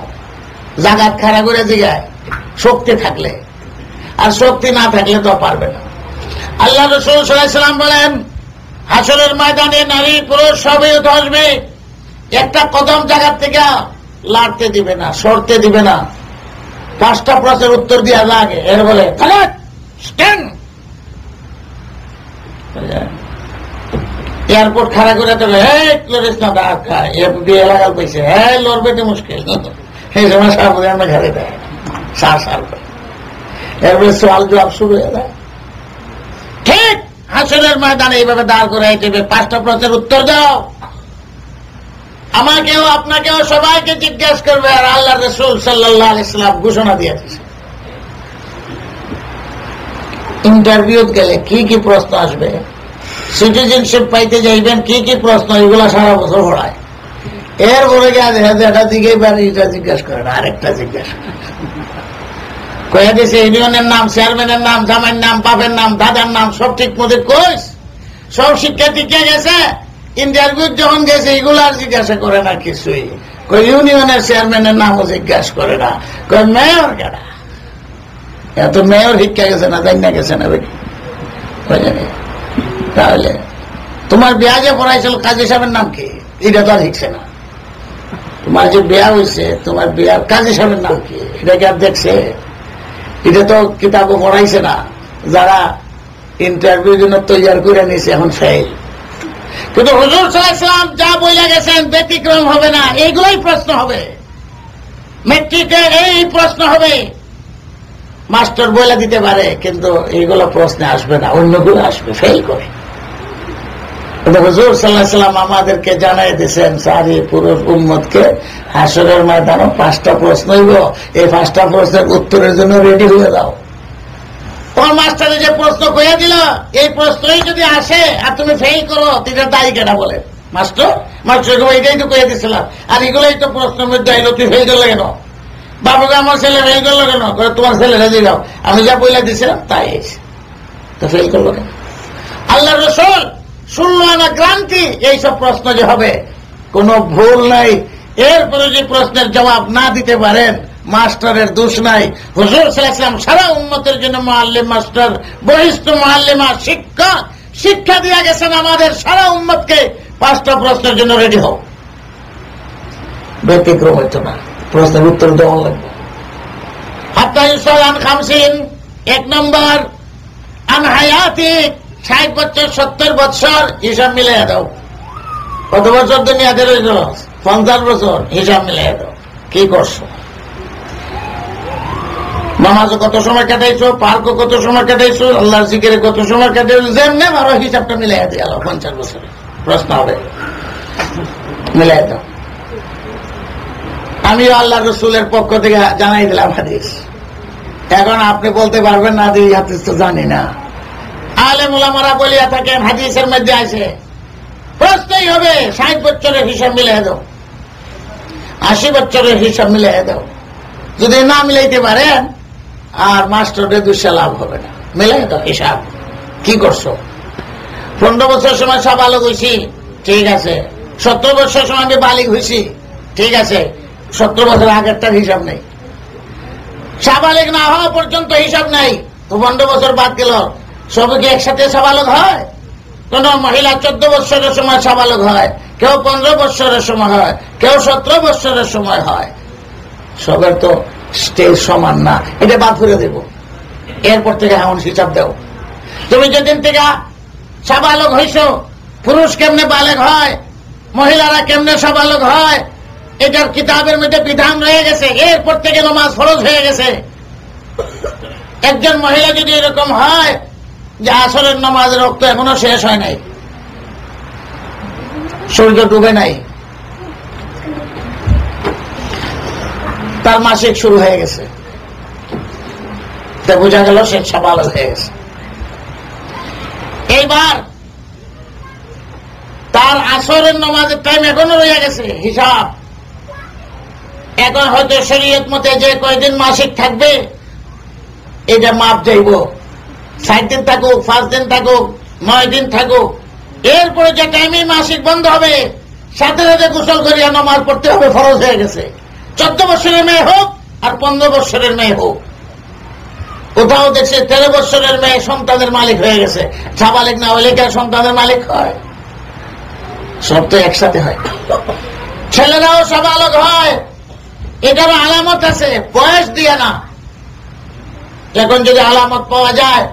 জাগাত খাড়া করে জিগায় শক্তি থাকলে, আর শক্তি না থাকলে তো পারবে না। আল্লাহ রাসূল সাল্লাল্লাহু আলাইহি ওয়াসাল্লাম বলেন, হাসরের ময়দানে নারী পুরুষ সবই ধসবে, একটা কদম জায়গার থেকে লাড়তে দিবে না, সরতে দিবে না। 5টা প্রশ্নের উত্তর দিয়া লাগে, এর বলে এয়ারপোর্ট খাড়া করে দেবে, বিয়ে লাগাল পাইছে, হ্যাঁ লড়বে তো মুশকিল, এই সময় সাবধানে ঘরে দেয় সার করে, এরপরে সওয়াল জবাব শুরু হয়ে যায়। ঠিক হাসরের ময়দানে এইভাবে দাঁড় করে দেবে, 5টা প্রশ্নের উত্তর দাও। আমাকেও আপনাকেও সবাইকে জিজ্ঞাসা করবে। আর আল্লাহ রাসূল সাল্লাল্লাহু আলাইহি ওয়াসাল্লাম ঘোষণা দিয়েছে, ইন্টারভিউ গেলে কি কি প্রশ্ন আসবে, সিটিজেনশিপ পাইতে যাইবেন কি কি প্রশ্ন, এগুলা সারা বছর পড়ায়। এরপরে এটা দিকেই পারে, এটা জিজ্ঞাসা করে না, আরেকটা জিজ্ঞাসা কয়ে দিয়েছে ইউনিয়নের নাম, চেয়ারম্যানের নাম, জামাইয়ের নাম, বাপের নাম, দাদার নাম সব ঠিক মতো কইস, সব শিক্ষা টিকে গেছে। ইন্টারভিউ যখন গেছে এগুলো আর জিজ্ঞাসা করে না কিছুই। কই ইউনিয়নের চেয়ারম্যানের নামও জিজ্ঞাসা করে না, কই মেয়র কেনা, এত মেয়র শিক্ষা গেছে না, জানি না গেছে না। তাহলে তোমার বিয়া যে পড়াইছিল কাজী সাহেবের নাম কি, এটা তো আর শিখছে না। তোমার যে বিয়া হয়েছে, তোমার বিয়ার কাজী সাহেবের নাম কি, এটা কি আর দেখছে? এটা তো কিতাবও পড়াইছে না। যারা ইন্টারভিউ জন্য তৈরি করে নিয়েছে এখন ফেল। কিন্তু হুজুর সাল্লাল্লাহু আলাইহি ওয়াসাল্লাম যা বলে গেছেন ব্যতিক্রম হবে না, এইগুলোই প্রশ্ন হবে। মেট্রিকে এই প্রশ্ন হবে, মাস্টার বলে দিতে পারে, কিন্তু এইগুলো প্রশ্নে আসবে না, অন্যগুলো আসবে, ফেল করে। হুজুর সাল্লাল্লাহু আলাইহি ওয়াসাল্লাম আমাদেরকে জানাই দিয়েছেন, সারি পুরুষ উম্মতকে হাসরের ময়দানে 5টা প্রশ্ন হইব, এই 5টা প্রশ্নের উত্তরের জন্য রেডি হয়ে যাও। তোমার মাস্টারে যে প্রশ্ন কইয়া দিল, এই প্রশ্নই যদি আসে আর তুমি ফেল করো, তিনটা দায়ী কেনা বলে মাস্টার এটাই তো কইয়া দিছিলাম, আর এগুলোই তো প্রশ্নের মধ্যে আইলো, তুই ফেল করলে কেন? বাবুকে আমার ছেলে ফেল করলো কেন? তোমার ছেলে রেজি যাও, আমি যা বইলা দিছিলাম তাই তো ফেল করলো কেন? আল্লাহ রাসূল শুনলো না গ্রান্তি, এইসব প্রশ্ন যে হবে কোনো ভুল নাই। এরপরে যে প্রশ্নের জবাব না দিতে পারেন, মাস্টারের দোষ নাই। হুজুর সাল্লাল্লাহু আলাইহি ওয়াসাল্লাম সারা উম্মতের জন্য মুআল্লিম মাস্টার, বহিষ্ঠ মুআল্লিমা শিক্ষা দিয়ে গেছেন আমাদের সারা উম্মতকে 5টা প্রশ্নের জন্য রেডি হও। ব্যতিক্রম হইত না, প্রশ্নের উত্তর দেওয়া লাগবে। হাত্তা ইউসাল আন 50, 1 নম্বর আন হায়াতি, 60 বছর 70 বছর হিসাব মিলাই দাও। কত বছর দুনিয়াতে রয়েছ? 50 বছর, হিসাব মিলাই দাও কি করছো। নামাজে কত সময় কাটাইছো, পার্কে কত সময় কাটাইছো, আল্লাহর জিকিরে কত সময় কাটাইছো, যেমনি আরো হিসাবটা মিলাই দিয়ে গেল 50 বছরে। প্রশ্ন হবে, মিলাই দাও। আমিও আল্লাহ রসুলের পক্ষ থেকে জানাই দিলাম হাদিস। এখন আপনি বলতে পারবেন না যে হাদিস তো জানি না। আলেম উলামারা বলিয়া থাকেন হাদিসের মধ্যে আছে, প্রশ্নই হবে 60 বছরের হিসাব মিলাই দাও, 80 বছরের হিসাব মিলাই দাও। যদি না মিলাইতে পারেন আর মাস্টারের দুঃসা লাভ হবে না। মিলাই দাও হিসাব, কি করছো। 15 বছর সময় সাবালক হয়েছি, ঠিক আছে। 17 বছর সময় আমি বালিগ হয়েছি, ঠিক আছে। 17 বছর আগেরটার হিসাব নেই, সাবালিক না হওয়া পর্যন্ত হিসাব নাই। তো 15 বছর বাদ গেল, সবাইকে একসাথে সাবালক হয়? কোন মহিলা 14 বছরের সময় সাবালক হয়, কেউ 15 বছরের সময় হয়, কেউ 17 বছরের সময় হয়। সবের তো স্টেজ সমান না, এটা বাদ করে দেব। এরপর থেকে এমন হিসাব দাও। তুমি যেদিন থেকে সাবালক হইছ, পুরুষ কেমনে বালেক হয়, মহিলারা কেমনে সাবালক হয়, এটার কিতাবের মধ্যে বিধান রয়ে গেছে। এরপর থেকে নামাজ ফরজ হয়ে গেছে। একজন মহিলা যদি এরকম হয় যে আসরের নামাজের রক্ত এখনো শেষ হয় নাই, সূর্য ডুবে নাই, তার মাসিক শুরু হয়ে গেছে, তা বোঝা গেল সে সাবালক হয়ে গেছে। এইবার তার আসরের নামাজের টাইম এখনো রয়ে গেছে হিসাব। এখন হয়তো শরীয়ত মতে যে কয়দিন মাসিক থাকবে এটা মাপ যাইব, 60 দিন থাকুক, 5 দিন থাকুক, 9 দিন থাকুক, এরপরে যে টাইমে মাসিক বন্ধ হবে সাথে সাথে গোসল করিয়া নামাজ পড়তে হবে, ফরজ হয়ে গেছে। 14 বছরের মেয়ে হোক আর 15 বছরের মেয়ে হোক। কোথাও দেখছে 13 বছরের মেয়ে সন্তানের মালিক হয়ে গেছে, সাবালিক না হলে কি আর সন্তানের মালিক হয়? সব তো একসাথে হয়। ছেলেরাও সাবালক হয়, এটারও আলামত আছে, বয়স দিয়ে না। এখন যদি আলামত পাওয়া যায়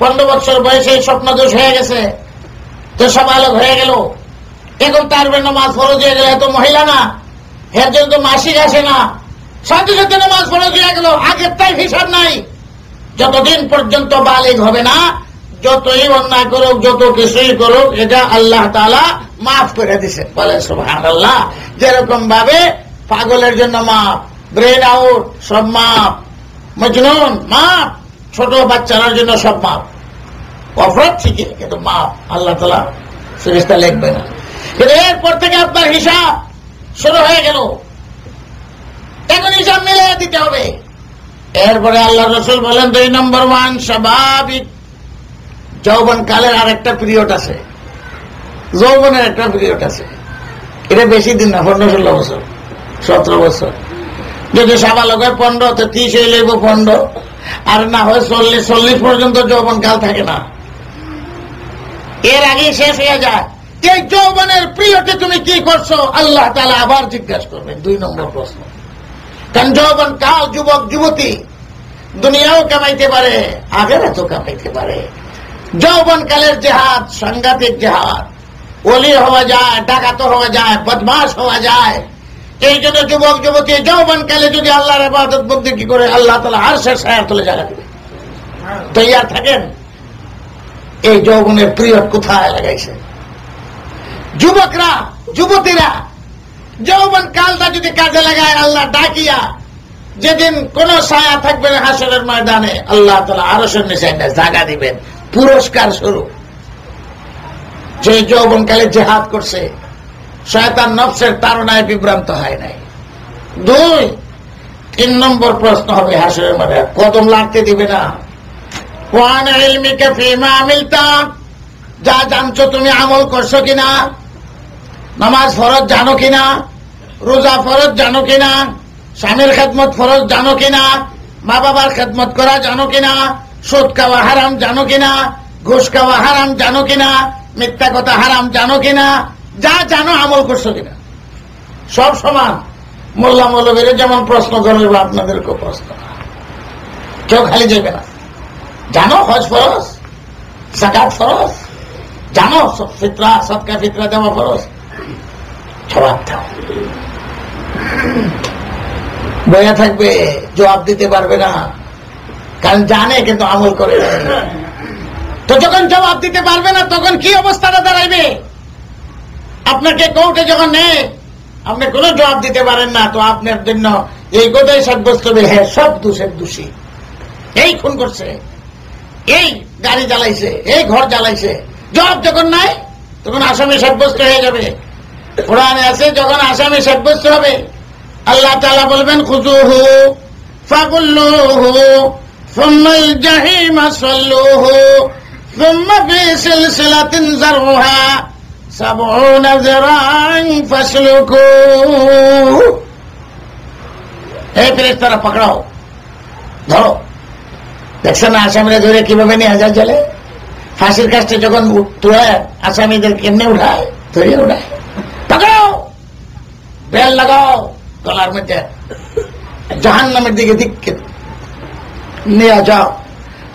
15 বছর বয়সে স্বপ্নদোষ হয়ে গেছে, তো সাবালক হয়ে গেল, এখন তার নামাজ ফরজ হয়ে গেল, এত মহিলা না, এর জন্য তো মাসিক আসে না, সাথে সাথে নামাজ ফরজ হয়ে গেল, আগের তাই হিসাব নাই। যতদিন পর্যন্ত বালিগ হবে না, যতই অন্যায় করুক, যত কিছুই করুক, এটা আল্লাহ তাআলা মাফ করে দিছে। বলে সুবহানাল্লাহ। যেরকম ভাবে পাগলের জন্য মাপ, ব্রেন আউট সব মাপ, মজনুন মাপ, ছোট বাচ্চার জন্য সব মাপ। অপরাধ ঠিকই, কিন্তু মাপ আল্লাহ তাআলা ফেরেশতা লিখবে না। কিন্তু এরপর থেকে আপনার হিসাব শুরু হয়ে গেল, এখন হিসাব মিলিয়ে দিতে হবে। এরপরে আল্লাহ রাসূল বলেন 2 নম্বর 1 স্বাভাবিক যৌবন কালের আরেকটা পিরিয়ড আছে, যৌবনের একটা পিরিয়ড আছে। এটা বেশি দিন না, 15-16 বছর, 17 বছর। যদি সাবালক হয় 15, তো 30 হয়ে লাগবে 15, আর না হয় 40 পর্যন্ত যৌবন কাল থাকে না, এর আগে শেষ হয়ে যায়। এই যৌবনের পিরিয়ডে তুমি কি করছো, আল্লাহ তাআলা আবার জিজ্ঞাসা করবেন। 2 নম্বর প্রশ্ন। কারণ যৌবন কাল, যুবক যুবতী দুনিয়াও কামাইতে পারে, আখিরাতও কামাইতে পারে। যৌবন কালের জেহাদ সাংঘাতিক জেহাদ, ওলি হওয়া যায়, ডাকাত হওয়া যায়, বদমাশ হওয়া যায়। এই জন্য যুবক যুবতী যৌবন কালে যদি আল্লাহর ইবাদত বন্দেগী করে, আল্লাহ তাআলা আরশের ছায়ার তলে জায়গা দিবে। তৈয়ার থাকেন। এই যৌবনের পিরিয়ড কোথায় লাগাইছে? যুবকরা, যুবতীরা যৌবন কালটা যদি কাজে লাগায়, আল্লাহ ডাকিয়া, যেদিন কোন ছায়া থাকবে না হাসরের ময়দানে, আল্লাহ তাআলা আরশের নিচে জায়গা দিবেন পুরস্কার স্বরূপ। যে যৌবন কালে জিহাদ করছে, শয়তান নফসের তাড়নায় বিভ্রান্ত হয় নাই। 3 নম্বর প্রশ্ন হবে হাসরের মাঠে, কদম লাগতে দিবে না। ওয়ান ইলমিকা ফীমা আমিলতা, যা জানছো তুমি আমল করছো কিনা, নামাজ ফরজ জানো কিনা, রোজা ফরজ জানো কিনা, স্বামীর খেদমত ফরজ জানো কিনা, মা বাবার খেদমত করা জানো কিনা, সুদ খাওয়া হারাম জানো কিনা, ঘুষ খাওয়া হারাম জানো কিনা, মিথ্যা কথা হারাম জানো কিনা, যা জানো আমল করছো কিনা। সব সমান। মোল্লা মৌলবীর যেমন প্রশ্ন করবে, আপনাদেরকেও প্রশ্ন, কেউ খালি যাবে না। জানো হজ ফরজ, যাকাত ফরজ, জানো ফিতরা সদকা ফিতরা দেওয়া ফরজ, জবাব দাও। বইয়া থাকবে, জবাব দিতে পারবে না, কারণ জানে কিন্তু আমল করে না। তো যখন জবাব দিতে পারবে না, তখন কি অবস্থাটা দাঁড়াইবে? আপনাকে কোর্টে যখন নেয়, আপনি কোনো জবাব দিতে পারেন না, তো আপনার জন্য এই কথাই সাব্যস্ত হবে, হ্যাঁ সব দোষের দোষী, এই খুন করছে, এই গাড়ি জ্বালাইছে, এই ঘর জ্বালাইছে। জবাব যখন নাই, তখন আসামি সাব্যস্ত হয়ে যাবে। কোরআনে আছে, যখন আসামি সাব্যস্ত হবে, আল্লাহ তাআলা বলবেন খুযুহু ফাগুল্লুহু সুম্মাল জাহিমা সাল্লুহু সুম্মা ফি সিলসিলাতিন যারউহা 70 যিরান ফাসলুকু। এই ফেরেশতারা পকড়াও, ধরো। দেখছেন আসামিরা ধরে কিভাবে নিয়ে যায় জেলে? ফাঁসির কাছে যখন তুলে আসামিদের কেমনে উঠায়, ধরে উঠায়, পকড়াও, বেল লাগাও গলার মধ্যে, জাহান্নামের দিকে দিকে নিয়ে যাও,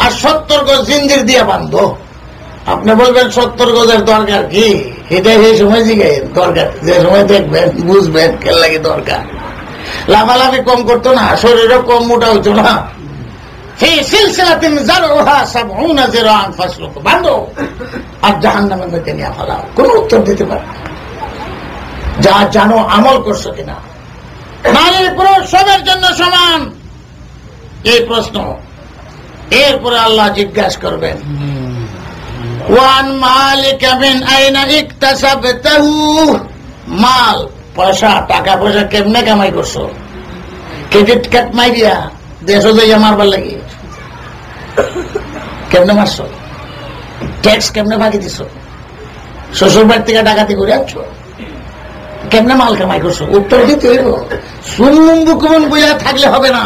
আর 70 গজ জিঞ্জির দিয়ে বাঁধো। আপনি বলবেন 70 গজের দরকার কি? এটাই সেই সময় জিগে দরকার, যে সময় দেখবেন বুঝবেন কেন লাগে দরকার। লাফালাফি কম করতো না, শরীরও কম মোটা হইতো না। সেই সিলসিলাতিন যারউহা 70 যিরান ফাসলুকু, বাঁধো আর জাহান্নামের মধ্যে নিয়ে ফেলাও। কোন উত্তর দিতে পারে না। যা জানো আমল করছো কিনা। নারী পুরুষ সবের জন্য সমান, এই প্রশ্ন। এরপরে আল্লাহ জিজ্ঞাসা করবেন, ওয়ান মালিকা মিন আইনা ইকতাসাবতাহু, মাল পয়সা টাকা পয়সা কেমনে কামাই করছো? ক্রেডিট কার্ড মাইরিয়া দেশে যাইয়া মারবার লাগে কেমনে মারছো? ট্যাক্স কেমনে ভাগি দিছো? শ্বশুর বাড়ি থেকে ডাকাতি করে আসছো? কেমনে মাল কামাই করছো? উত্তর দিতে হইব। সুমুম্বুকুমন বইয়া থাকলে হবে না।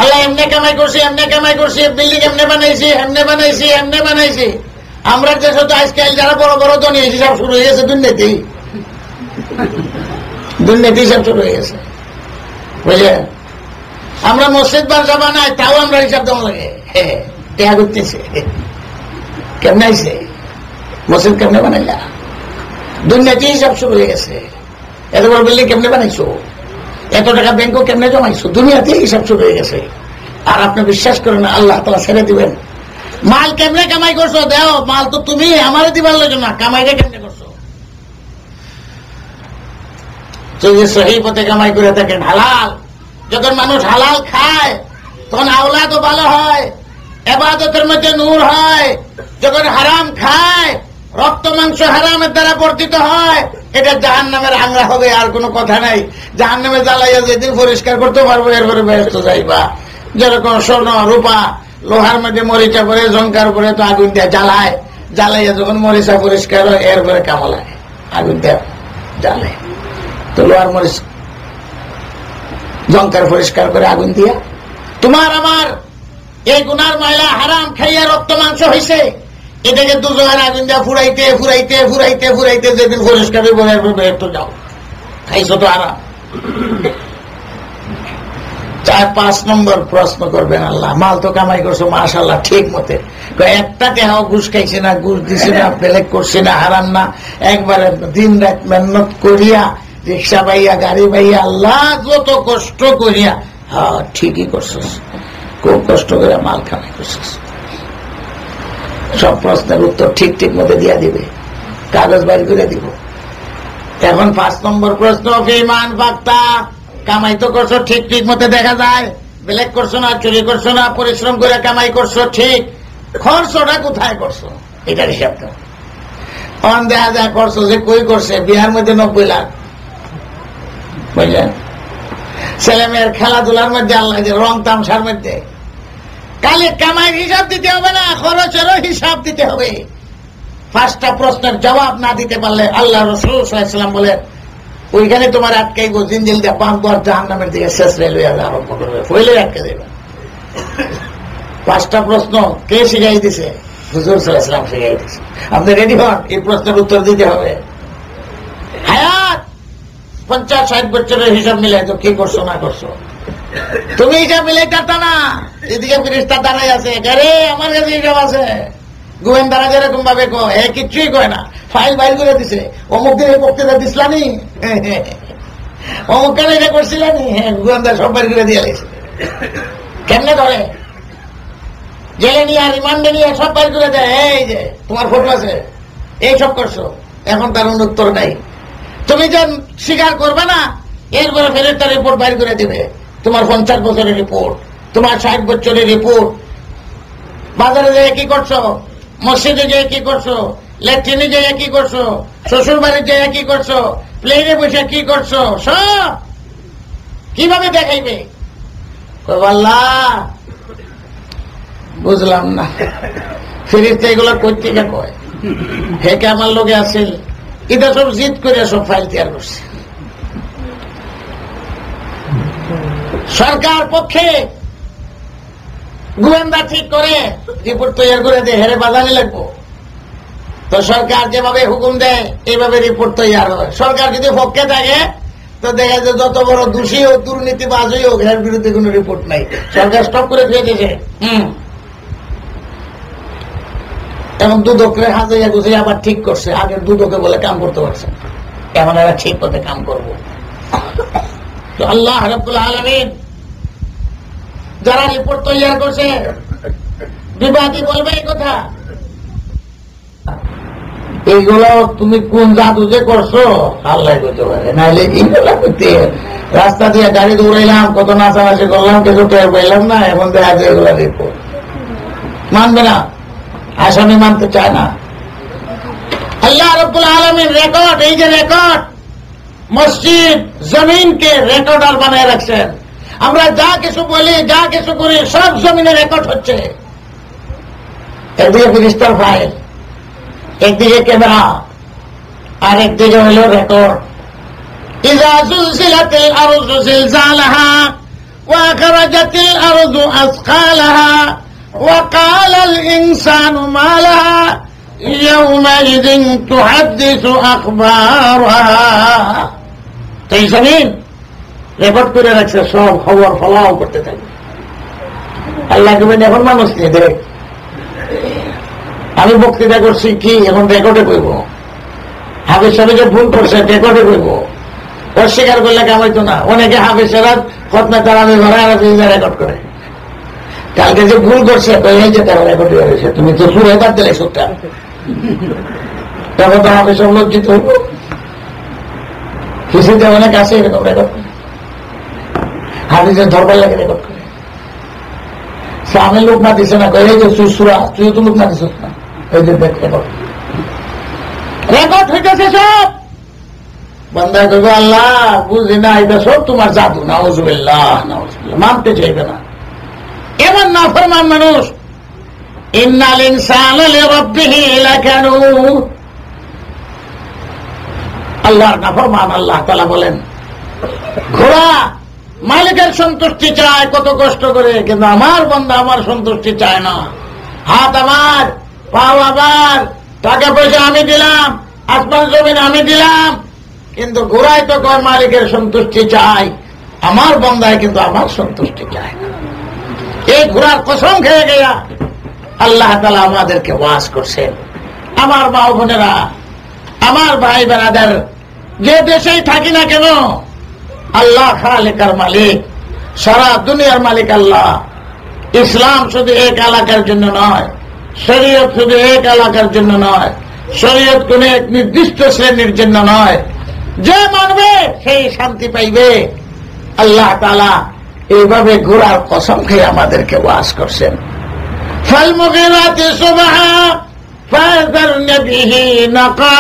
আল্লাহ এমনে কামাই করছি, এমনে কামাই করছি, বিল্ডিং এমনে বানাইছি, এমনে বানাইছি, এমনে বানাইছি। আমরা দেশে তো আজকাল যারা বড় বড় ধনী হয়েছে সব শুরু হয়ে গেছে দুর্নীতি। দুর্নীতি সব শুরু হয়ে গেছে, বুঝলে? আমরা মসজিদ বাসা বানাই, তাও আমরা হিসাব দেওয়া লাগে। হ্যাঁ, টেহা করতেছে। কেমনে আইছে মসজিদ? কেমনে বানাইলা? দুর্নীতি হিসাব শুরু হয়ে গেছে। এত বড় বিল্ডিং কেমনে বানাইছো? এত টাকা ব্যাংকও কেমনে জমাইছো? দুনিয়াতে হিসাব শুরু হয়ে গেছে। আর আপনি বিশ্বাস করেন না, আল্লাহ তাআলা ছেড়ে দিবেন। মাল কেমনে কামাই করছো? দেও মাল তো তুমি আমারে দিবার লাগে না, কামাইটা কেমনে করছো? যদি সহি পথে কামাই করে থাকেন, হালাল। যখন মানুষ হালাল খায় তখন আওলাদও ভালো হয়, ইবাদতের মধ্যে নূর হয়। যখন হারাম খায়, রক্ত মাংস হারামের দ্বারা বর্ধিত হয়, এটা জাহান্নামের আংরা হবে, আর কোনো কথা নাই। জাহান্নামে জ্বালাইয়া যেদিন পরিষ্কার করতে পারবো, এরপরে ব্যস্ত যাইবা। যেরকম স্বর্ণ রূপা লোহার মধ্যে মরিচা পরে জঙ্কার পরে তো আগুন দিয়ে জ্বালায়, জ্বালাইয়া যখন মরিচা পরিষ্কার হয়, এরপরে কামলায় আগুন দিয়ে জ্বালায়। তো লোহার মরিচ জঙ্কার পরিষ্কার করে আগুন দিয়া তোমার আমার এই গুনার ময়লা হারাম খাইয়া রক্ত মাংস হয়েছে, এটাকে দুজনের আগুন দিয়া ফুরাইতে ফুরাইতে ফুরাইতে ফুরাইতে যেদিন পরিষ্কার একটু যাও, খাইছো তো আরাম। 4-5 নম্বর প্রশ্ন করবেন আল্লাহ, মাল তো কামাই করছো মাশাআল্লাহ ঠিক মতে, একটা টেহাও ঘুষ খাইছে না, ঘুষ দিছে না, পেলেক করছে না, হারাম না, একবারে দিন রাত মেহনত করিয়া রিক্সা পাইয়া গাড়ি পাইয়া আল্লাহ যত কষ্ট করিয়া, হ্যাঁ ঠিকই করছিস, খুব কষ্ট করে মাল কামাই করছিস। সব প্রশ্নের উত্তর ঠিক ঠিক মতো দিয়া দিবে, কাগজ বাইর করে দিব। এখন 5 নম্বর প্রশ্ন, বেঈমান বাক্তা, কামাই তো করছো ঠিক ঠিক মতো দেখা যায়, ব্ল্যাক করছো না, চুরি করছো না, পরিশ্রম করে কামাই করছো ঠিক, খরচটা কোথায় করছো এটার হিসাব দাও। অন দেখা যায় করছো যে কই করছে, বিহার মধ্যে 90 লাখ, বুঝলেন? ছেলে মেয়ের খেলাধুলার মধ্যে, আল্লাহ রং তামসার মধ্যে। কালে কামাইয়ের হিসাব দিতে হবে না, খরচেরও হিসাব দিতে হবে। 5টা প্রশ্নের জবাব না দিতে পারলে আল্লাহ রাসূল সাল্লাল্লাহু আলাইহি ওয়াসাল্লাম বলে ওইখানে তোমার আটকাইবো, জিনজিল দিয়ে 5 বার জাহান্নামের দিকে শেষ রেলওয়ে আরম্ভ করবে, হইলে আটকে দেবে। 5টা প্রশ্ন কে শিখাই দিছে? হুজুর সাল্লাল্লাহু আলাইহি ওয়াসাল্লাম শিখাই দিছে। আপনি রেডি হন, এই প্রশ্নের উত্তর দিতে হবে। হায়াত 50-60 বছরের হিসাব মিলে তো কি করছো না করছো, তুমি হিসাব মিলাই পারতা না। এদিকে ফেরেশতা দাঁড়াই আছে, আরে আমার কাছে হিসাব আছে। গোয়েন্দারা যেরকম ভাবে কয়, কিচ্ছুই কয় না, ফাইল বাইর করে দিছে, অমুক দিনে বক্তৃতা দিসলানি, অমুক কেন এটা করছিলানি, গোয়েন্দা সব বাইর করে দিয়ে গেছে। কেমনে ধরে? জেলে নিয়ে রিমান্ডে নিয়ে সব বাইর করে দেয়, এই যে তোমার ফটো আছে, এই সব করছো। এখন তার উত্তর নাই। তুমি যে স্বীকার করবে না, এরপরে ফেরেশতা রিপোর্ট বাইর করে দিবে, তোমার 50 বছরের রিপোর্ট, তোমার 60 বছরের রিপোর্ট। বাজারে যেয়ে কি করছো, মসজিদে যেয়ে কি করছো, ল্যাট্রিনে যেয়ে কি করছো, শ্বশুর বাড়ি যেয়ে কি করছো, প্লেনে বসে কি করছো, সব কিভাবে দেখাইবে? আল্লাহ বুঝলাম না, ফেরেশতা এগুলো করতে না কয়, হেকে আমার লোকে আছে, এটা সব জিদ করে সব ফাইল তৈরি করছে। সরকার পক্ষে গোয়েন্দা ঠিক করে রিপোর্ট তৈরি করে দেয়, হেরে বাজারে লাগবো, তো সরকার যেভাবে হুকুম দেয় এইভাবে রিপোর্ট তৈরি হয়। সরকার যদি পক্ষে থাকে তো দেখা যায় যত বড় দোষী হোক, দুর্নীতিবাজ হোক, এর বিরুদ্ধে কোন রিপোর্ট নাই, সরকার স্টপ করে দিয়ে দিয়েছে। এবং দুদকরে হাজাইয়া গুছিয়ে আবার ঠিক করছে, আগের দুদকে বলে কাম করতে পারছে, এখন এরা ঠিক পথে কাম করবো। তো আল্লাহ রাব্বুল আলামিন যারা রিপোর্ট তৈরি করছে, বিবাদী বলবে এই কথা, এইগুলো তুমি কোন জাদু যে করছো আল্লাহ করতে পারে, নাহলে এইগুলা করতে রাস্তা দিয়ে গাড়ি দৌড়াইলাম, কত নাচানাচি করলাম, কিছু টের পাইলাম না, এখন দেখা যায় এগুলা রিপোর্ট মানবে না, আসামি মানতে চায় না। আল্লাহ রাব্বুল আলামিন রেকর্ড, এই যে রেকর্ড, মসজিদ জমিনকে রেকর্ডার বানায় রাখছেন। আমরা যা কিছু বলি, যা কিছু করি, সব জমিনে রেকর্ড হচ্ছে। একদিকে ফেরেশতার ফাইল, একদিকে ক্যামেরা, আর একদিকে হলো রেকর্ড। ইযা যুলজিলাতিল আরযু জিলজালাহা ওয়া আখরাজাতিল আরযু আসকালাহা ওয়া ক্বালাল ইনসানু মা লাহা ইয়াওমাইযিন তুহাদ্দিসু আখবারাহা। তাই জমিন রেকর্ড করে রাখছে, সব খবর ফলাও করতে থাকে। আল্লাহ কেবেন এখন মানুষ নিয়ে দেখ, আমি বক্তৃতা করছি কি এখন রেকর্ডে করবো, হাফেজ সাহেব যে ভুল করছে রেকর্ডে করবো, অস্বীকার করলে কামাইতো না। অনেকে হাফেজেরা খতমে তারাবি ঘরে রেকর্ড করে, কালকে যে ভুল করছে যে তারা রেকর্ড করেছে, তুমি তো পুরো বাদ দিলে সত্যা, তখন তো হাফেজ সব লজ্জিত হইব। কিছুতে অনেক আছে এরকম রেকর্ড করে, হাফেজের ধরবার লাগে রেকর্ড করে। আমি লোক না দিছে না, এই যে সুরা তুই তো লোক না দিস না, এই যে দেখ রেকর্ড হইতেছে সব। বান্দা কইবে আল্লাহ বুঝি না, এটা সব তোমার জাদু, নাউযুবিল্লাহ নাউযুবিল্লাহ, মানতে চাইবে না। এমন নাফরমান মানুষ। ইন্নাল ইনসানা লিরাব্বিহি লাকানুদ, আল্লাহর নাফরমান। আল্লাহ তাআলা বলেন ঘোড়া মালিকের সন্তুষ্টি চায় কত কষ্ট করে, কিন্তু আমার বান্দা আমার সন্তুষ্টি চায় না। হাত আমার, পাও আমার, টাকা পয়সা আমি দিলাম, আসমান জমিন আমি দিলাম, কিন্তু ঘোড়ায় তো কয় মালিকের সন্তুষ্টি চাই, আমার বান্দায় কিন্তু আমার সন্তুষ্টি চায় না। এই ঘোড়ার কসম খেয়ে গেয়া আল্লাহ তাআলা আমাদেরকে ওয়াজ করছেন। আমার মা বোনেরা, আমার ভাই বেরাদার, যে দেশেই থাকি না কেন, আল্লাহ খালিকার মালিক, সারা দুনিয়ার মালিক আল্লাহ। ইসলাম শুধু এক এলাকার জন্য নয়, শরীয়ত শুধু এক এলাকার জন্য নয়, শরীয়ত কোন এক নির্দিষ্ট শ্রেণীর জন্য নয়। যে মানবে সেই শান্তি পাইবে। আল্লাহ তাআলা এইভাবে ঘোড়ার কসম খেয়ে আমাদেরকে ওয়াজ করছেন। ফালমুগিরাতি সুবহা ফাযারনা বিহি নাকা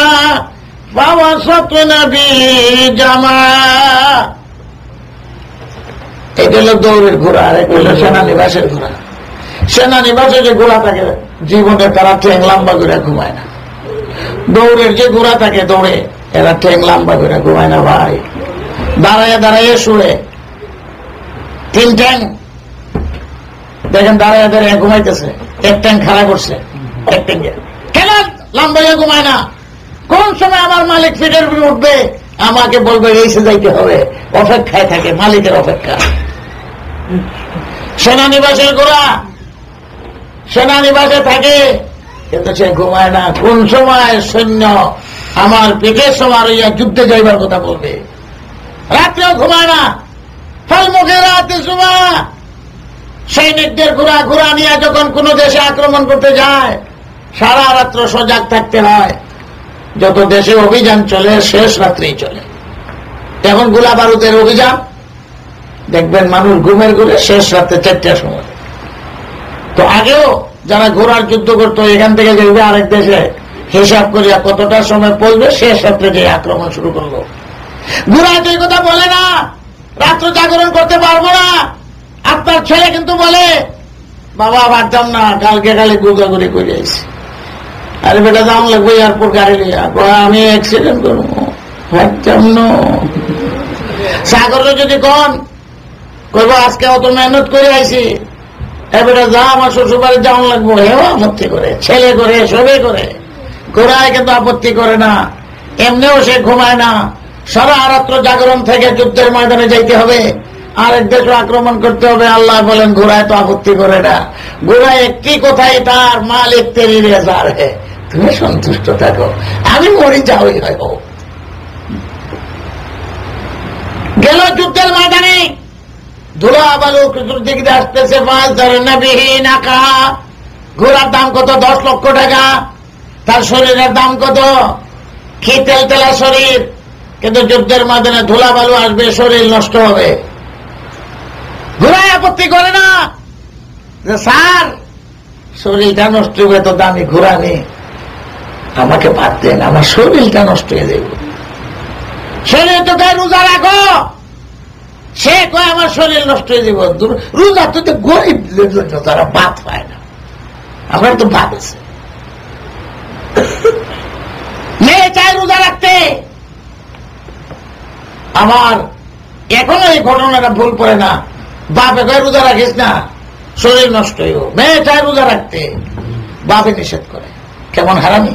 ফাওয়াসাতনা বিহি জামা। এটা হলো দৌড়ের ঘোড়া, আর এটা হলো সেনানিবাসের ঘোড়া। সেনানিবাসে যে ঘোড়া থাকে জীবনে তারা ঠ্যাং লম্বা করে ঘুমায় না। দৌড়ের যে ঘোড়া থাকে দৌড়ে, এরা ঠ্যাং লম্বা করে ঘুমায় না ভাই, দাঁড়ায় দাঁড়ায় শুয়ে। তিন ট্যাং দেখেন দাঁড়ায় দাঁড়ায় ঘুমাইতেছে, এক ট্যাং খাড়া করছে, এক ট্যাং কেন লম্বাইয়া ঘুমায় না? কোন সময় আমার মালিক ফিটের উপরে উঠবে আমাকে বলবে এইসে যাইতে হবে, অপেক্ষায় থাকে, মালিকের অপেক্ষা। সেনানিবাসের ঘোড়া সেনানিবাসে থাকে, কিন্তু সে ঘুমায় না। কোন সময় সৈন্য আমার পিঠের সময় ইয়া যুদ্ধে যাইবার কথা বলবে, রাত্রেও ঘুমায় না। ফালমুগিরাতি সুবহা, সৈনিকদের ঘোড়া ঘোড়া নিয়ে যখন কোন দেশে আক্রমণ করতে যায় সারা রাত্র সজাগ থাকতে হয়। যত দেশে অভিযান চলে শেষ রাত্রেই চলে। এখন গোলা বারুদের অভিযান দেখবেন মানুষ ঘুমের ঘুরে শেষ রাত্রে 4টার সময়। তো আগেও যারা ঘোড়ার যুদ্ধ করতো এখান থেকে যাবে আরেক দেশে, হিসাব করিয়া কতটার সময় পড়বে শেষ রাত্রে যে আক্রমণ শুরু করলো। ঘোড়া তো এই কথা বলে না রাত্র জাগরণ করতে পারবো না। আপনার ছেলে কিন্তু বলে বাবা পারতাম না, কালকে খালি গুজাগুড়ি করে আইছি। আরে বেটা দাম লাগবে এয়ারপোর্ট গাড়ি লিয়া, আমি অ্যাক্সিডেন্ট করবো, পারতাম না। সাগরে যদি কন কইব আজকে অত মেহনত করে আইছি, এবারে যা আমার শ্বশুর বাড়ি যাওয়া লাগবো, হেও আপত্তি করে, ছেলে করে, সবে করে। ঘোড়ায় কিন্তু আপত্তি করে না, এমনিও সে ঘুমায় না। সারা রাত্র জাগরণ থেকে যুদ্ধের ময়দানে যাইতে হবে, আরেক দেশ আক্রমণ করতে হবে। আল্লাহ বলেন ঘোড়ায় তো আপত্তি করে না। ঘোড়ায় একটি কথাই তার মালিক তেরি রেজা রে, তুমি সন্তুষ্ট থাকো, আমি মরি যাওই হয়। গেল যুদ্ধের ময়দানে, ধুলা বালু চতুর্দিক দিয়ে আসতেছে, ঘোড়ার দাম কত? 10 লক্ষ টাকা। তার শরীরের দাম কত? কি তেলতেলা শরীর, কিন্তু যুদ্ধের ময়দানে ধুলা বালু আসবে, শরীর নষ্ট হবে। ঘোড়ায় আপত্তি করে না যে স্যার শরীরটা নষ্ট হবে তো দামি ঘোড়া নেই, আমাকে বাদ দেন, আমার শরীরটা নষ্ট হয়ে যাবে। শরীর তো তাই রোজা রাখো, সে কয় আমার শরীর নষ্ট হয়ে যাব। রোজা তো গরিব তারা ভাত পায় না, আমার তো ভাত আছে। মেয়ে চায় রোজা রাখতে, আমার এখনো এই ঘটনাটা ভুল পড়ে না। বাপে কয় রোজা রাখিস না, শরীর নষ্ট হইব। মেয়ে চায় রোজা রাখতে, বাপে নিষেধ করে। কেমন হারামি!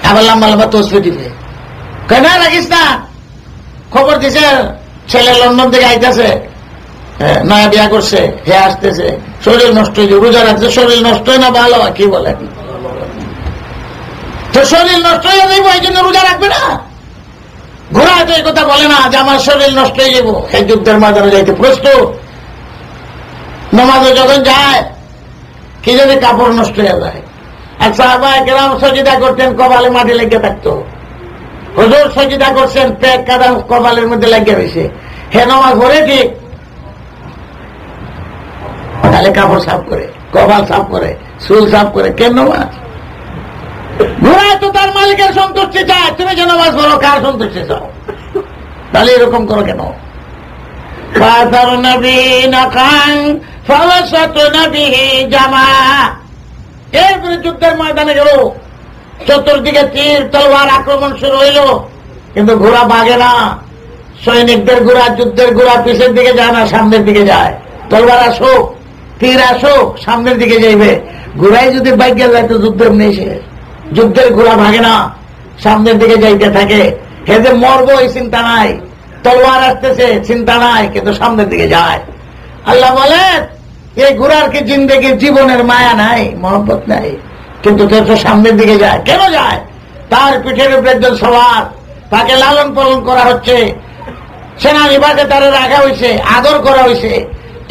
আবার লম্বা লম্বা তসবি দিবে, কয় না রাখিস না। খবর দিছে ছেলে লন্ডন থেকে আইতেছে, নয়া বিয়া করছে, হে আসতেছে, শরীর নষ্ট হয়ে যাবে। রোজা রাখছে, শরীর নষ্ট হয় না ভালো? কি বলে? তো শরীর নষ্ট হয়ে যাইব, এই জন্য রোজা রাখবে না? ঘোড়া তো এই কথা বলে না যে আমার শরীর নষ্ট হয়ে যাব। এই যুদ্ধের ময়দানে যাইতে প্রস্তুত। নামাজে যখন যায়, কি যদি কাপড় নষ্ট হয়ে যায়। আর সাহাবায়ে কেরাম সজিদা করতেন, কপালে মাটি লেগে থাকতো। হুজুর সজিদা করছেন, পেট কাদা কপালের মধ্যে লেগে রয়েছে। হে নামাজ পড়ে ঠিক, তাহলে কাপড় সাফ করে, কপাল সাফ করে, চুল সাফ করে। কেন নামাজ? ঘোড়া তো তার মালিকের সন্তুষ্টি চায়। তুমি যে নামাজ পড়ো, কার সন্তুষ্টি চাও? তাহলে এরকম করো কেন? এরপরে যুদ্ধের ময়দানে গেল, চতুর্দিকে তীর তলোয়ার আক্রমণ শুরু হইল, কিন্তু ঘোড়া ভাগে না। সৈনিকদের ঘোড়া, যুদ্ধের ঘোড়া পিছের দিকে যায় না, সামনের দিকে যায়। তলোয়ার আসুক, তীর আসুক, সামনের দিকে যাইবে। ঘোড়ায় যদি বাইকে যায় তো যুদ্ধ এমনি শেষ। যুদ্ধের ঘোড়া ভাগে না, সামনের দিকে যাইতে থাকে। হে যে মরবো এই চিন্তা নাই, তলোয়ার আসতেছে চিন্তা নাই, কিন্তু সামনের দিকে যায়। আল্লাহ বলেন, এই ঘোড়ার কি জিন্দেগির জীবনের মায়া নাই, মহব্বত নাই, কিন্তু তো সামনের দিকে যায়। কেন যায়? তার পিঠের উপরে একজন সবার, তাকে লালন পালন করা হচ্ছে, সেনানিবাসে তারা রাখা হয়েছে, আদর করা হয়েছে।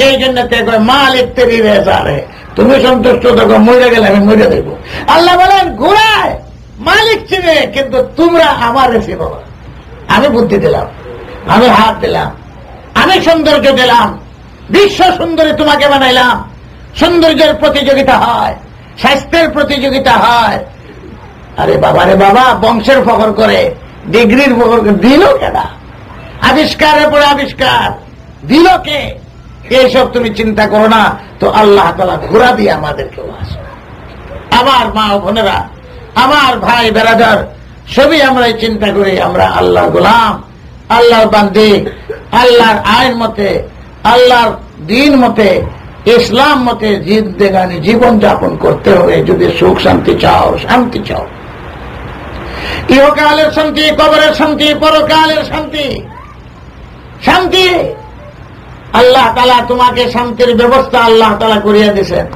এই জন্য মালিক তেরি রে, তুমি সন্তুষ্ট থাকো, মরে গেলে আমি মরে দেব। আল্লাহ বলেন, ঘোড়ায় মালিক চিনে, কিন্তু তোমরা আমার চিনো না। আমি বুদ্ধি দিলাম, আমি হাত দিলাম, আমি সৌন্দর্য দিলাম, বিশ্ব সুন্দরী তোমাকে বানাইলাম। সৌন্দর্যের প্রতিযোগিতা হয়, স্বাস্থ্যের প্রতিযোগিতা হয়। আরে বাবা রে বাবা, বংশের ফখর করে, ডিগ্রির ফখর করে, দিল কেনা? আবিষ্কারের পরে আবিষ্কার দিল কে? এইসব তুমি চিন্তা করো না। তো আল্লাহ তাআলা ঘোরা দিয়ে আমাদেরকে আসে। আমার মা ও বোনেরা, আমার ভাই বেরাদার, সবই আমরা চিন্তা করি আমরা আল্লাহর গোলাম, আল্লাহর বান্দি, আল্লাহর আইন মতে, আল্লাহর দিন মতে, ইসলাম মতে জিন্দেগানি জীবন যাপন করতে হবে। যদি সুখ শান্তি চাও, শান্তি চাও, ইহকালের শান্তি, কবরের শান্তি, পরকালের শান্তি, শান্তি আল্লাহ তাআলা তোমাকে শান্তির ব্যবস্থা আল্লাহ তাআলা করিয়া দিয়েছেন।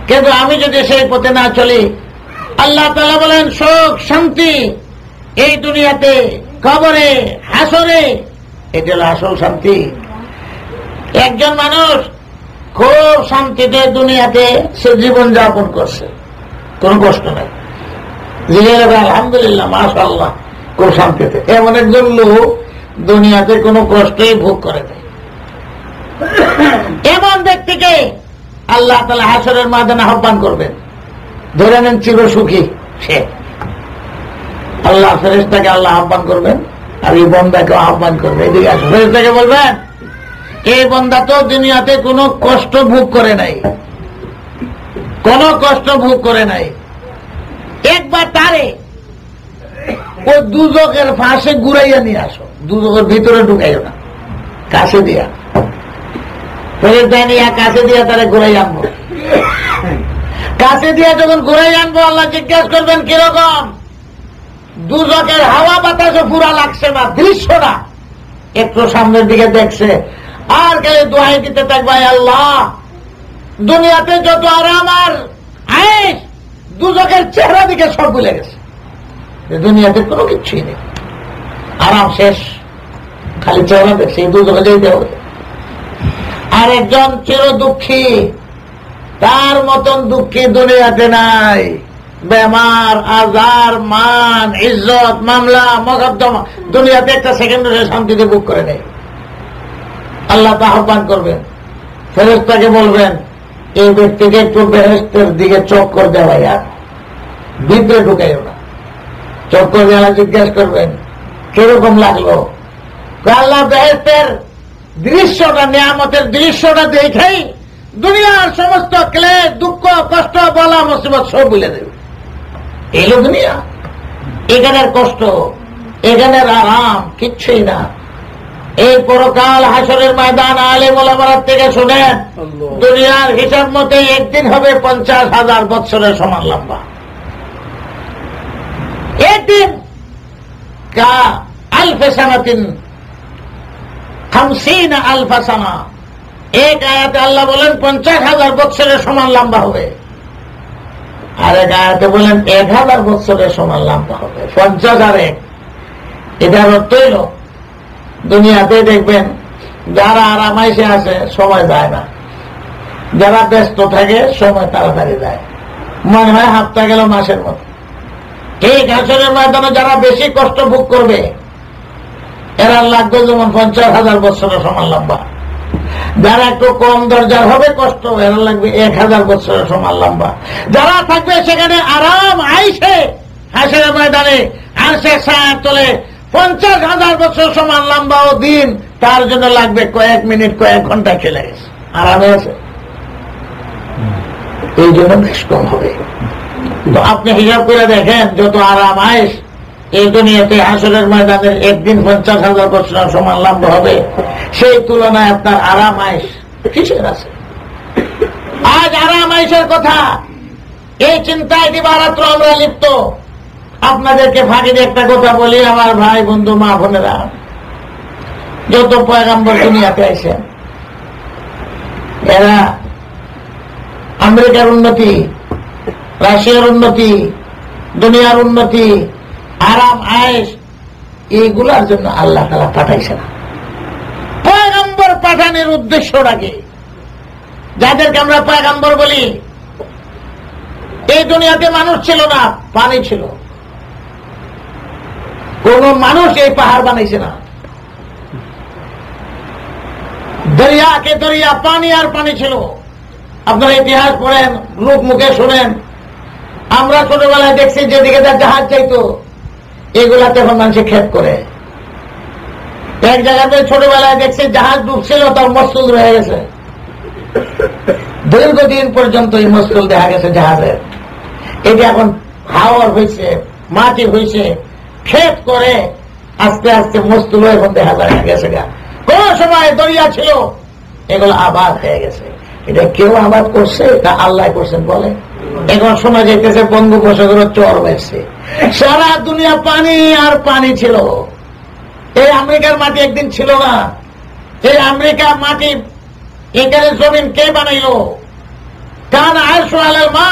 কিন্তু আমি যদি সেই পথে না চলি, আল্লাহ তাআলা বলেন সুখ শান্তি এই দুনিয়াতে, কবরে, হাসরে, এটা হলো আসল শান্তি। একজন মানুষ খুব শান্তিতে দুনিয়াতে সে জীবন যাপন করছে, কোন কষ্ট নাই, আলহামদুলিল্লাহ মাশাআল্লাহ, খুব শান্তিতে। এমন একজন লোক দুনিয়াতে কোনো কষ্টই ভোগ করে নাই। এমন ব্যক্তিকে আল্লাহ তাআলা হাসরের ময়দানে আহ্বান করবেন। ধরে নেন চির সুখী সে, আল্লাহ ফেরেশতাকে আল্লাহ আহ্বান করবেন, আর এই বন্দাকে আহ্বান করবে, এদিকে আসো। ফেরেশতাকে বলবেন, এই বন্দা তো দুনিয়াতে কোনো কষ্ট ভোগ করে নাই, কোনো কষ্ট ভোগ করে নাই। একবার তারে ও দুজকের ফাঁসে ঘুরাইয়া নিয়ে আসো, দুজকের ভিতরে ঢুকাইও না, কাছে দিয়া, ফেরেশতা নিয়ে কাছে দিয়া তারে ঘুরাই আনবো। কাছে দিয়া যখন ঘুরাই আনবো, আল্লাহ জিজ্ঞাসা করবেন কিরকম? দুজকের হাওয়া বাতাসে পুরা লাগছে না, দৃশ্যটা একটু সামনের দিকে দেখছে, আর গেলে দোহাই দিতে থাকবে, আল্লাহ দুনিয়াতে যত আরাম আর আয়েশ, দুজকের চেহারা দিকে সব ভুলে গেছে। দুনিয়াতে কোনো কিছুই নেই, আরাম শেষ, খালি চেহারা দেখছে, এই দুজকে যেতে হবে। আর একজন চির দুঃখী, তার মতন দুঃখী দুনিয়াতে নাই। বেমার, আজার, মান, ইজ্জত, মামলা, মোকদ্দমা, দুনিয়াতে একটা সেকেন্ডে শান্তিতে ভোগ করে নেই। আল্লাহ তা আহ্বান করবেন, ফেরেশতাকে বলবেন, এই ব্যক্তিকে একটু বেহেশতের দিকে চক্কর দেওয়াই, আর ভিতরে ঢুকাইও না। চক্কর দেওয়া জিজ্ঞাসা করবেন কিরকম লাগলো? আল্লাহ বেহেশতের দৃশ্যটা, নিয়ামতের দৃশ্যটা দেখেই দুনিয়ার সমস্ত ক্লেশ, দুঃখ, কষ্ট, বলা মুসিবত সব ভুলে দেবে। এলো দুনিয়া, এখানের কষ্ট, এখানের আরাম কিচ্ছুই না। এই পরকাল হাসরের ময়দান আলেম ওলামার থেকে শুনেন, দুনিয়ার হিসাব মতে একদিন হবে 50,000 বৎসরের সমান লম্বা। একদিন কা আলফে সানাতিন 50 আলফা সানা। এক আয়াতে আল্লাহ বলেন 50,000 বৎসরের সমান লম্বা হবে, আর এক আয়াতে বলেন 1,000 বৎসরের সমান লম্বা হবে। 50 আর 1, এটার অর্থ হইল দুনিয়াতে দেখবেন যারা আরামাইশে আছে সময় যায় না, যারা ব্যস্ত থাকে সময় তাড়াতাড়ি যায়, মনে হয় হাফতা গেল মাসের মতো। ঠিক হাসরের ময়দানে যারা বেশি কষ্ট ভোগ করবে এরা লাগবে যেমন 50,000 বছরের সমান লম্বা। যারা একটু কম দরজার হবে কষ্ট, এরা লাগবে 1,000 বছরের সমান লম্বা। যারা থাকবে সেখানে আরাম আইসে হাসরের ময়দানে আরশের ছায়ার তলে 50,000 বছর সমান লম্বা ও দিন, তার জন্য লাগবে কয়েক মিনিট কয়েক ঘন্টা চলে গেছে, আরামে আছে। এই জন্য বেশ কম হবে। তো আপনি হিসাব করে দেখেন, যত আরাম আয়েস এই দুনিয়াতে হাসরের ময়দানের একদিন 50,000 বছর সমান লম্বা হবে, সেই তুলনায় আপনার আরাম আয়েস কিসের আছে? আজ আরাম আয়েসের কথা এই চিন্তায় দিবারাত্র আমরা লিপ্ত। আপনাদেরকে ফাঁকি দিয়ে একটা কথা বলি, আমার ভাই বন্ধু মা বোনেরা, যত পয়গাম্বর দুনিয়াতে আইছেন এরা আমেরিকার উন্নতি, রাশিয়ার উন্নতি, দুনিয়ার উন্নতি, আরাম আয়েশ এইগুলার জন্য আল্লাহ তাআলা পাঠাইছে না। পয়গাম্বর পাঠানোর উদ্দেশ্যটাকে, যাদেরকে আমরা পয়গাম্বর বলি, এই দুনিয়াতে মানুষ ছিল না, পানি ছিল। কোন মানুষ এই পাহাড় বানাইছে না। দরিয়াকে দরিয়া, পানি আর পানি ছিল। আপনারা ইতিহাস পড়েন, লোক মুখে শোনেন। আমরা ছোটবেলায় দেখছি যেদিকে জাহাজ চাইতো এগুলা তখন মানুষে ক্ষেত করে। এক জায়গাতে ছোটবেলায় দেখছি জাহাজ ডুবছিল, তার মস্তল রয়ে গেছে। দীর্ঘদিন পর্যন্ত এই মস্তল দেখা গেছে জাহাজের। এটা এখন হাওয়ার হয়েছে, মাটি হয়েছে, ক্ষেত করে আস্তে আস্তে মস্তল এখন দেখা যায় গেছে। কোন সময় দরিয়া ছিল, এগুলো আবাদ হয়ে গেছে। এটা কেউ আবাদ করছে, এটা আল্লাহ করছেন বলে। এখন শোনা যাইতেছে বঙ্গোপসাগরের চর হয়েছে, সারা দুনিয়া পানি আর পানি ছিল। এই আমেরিকার মাটি একদিন ছিল না। এই আমেরিকার মাটি, এখানে জমিন কে বানাইলো? কান আরশু আলাল মা,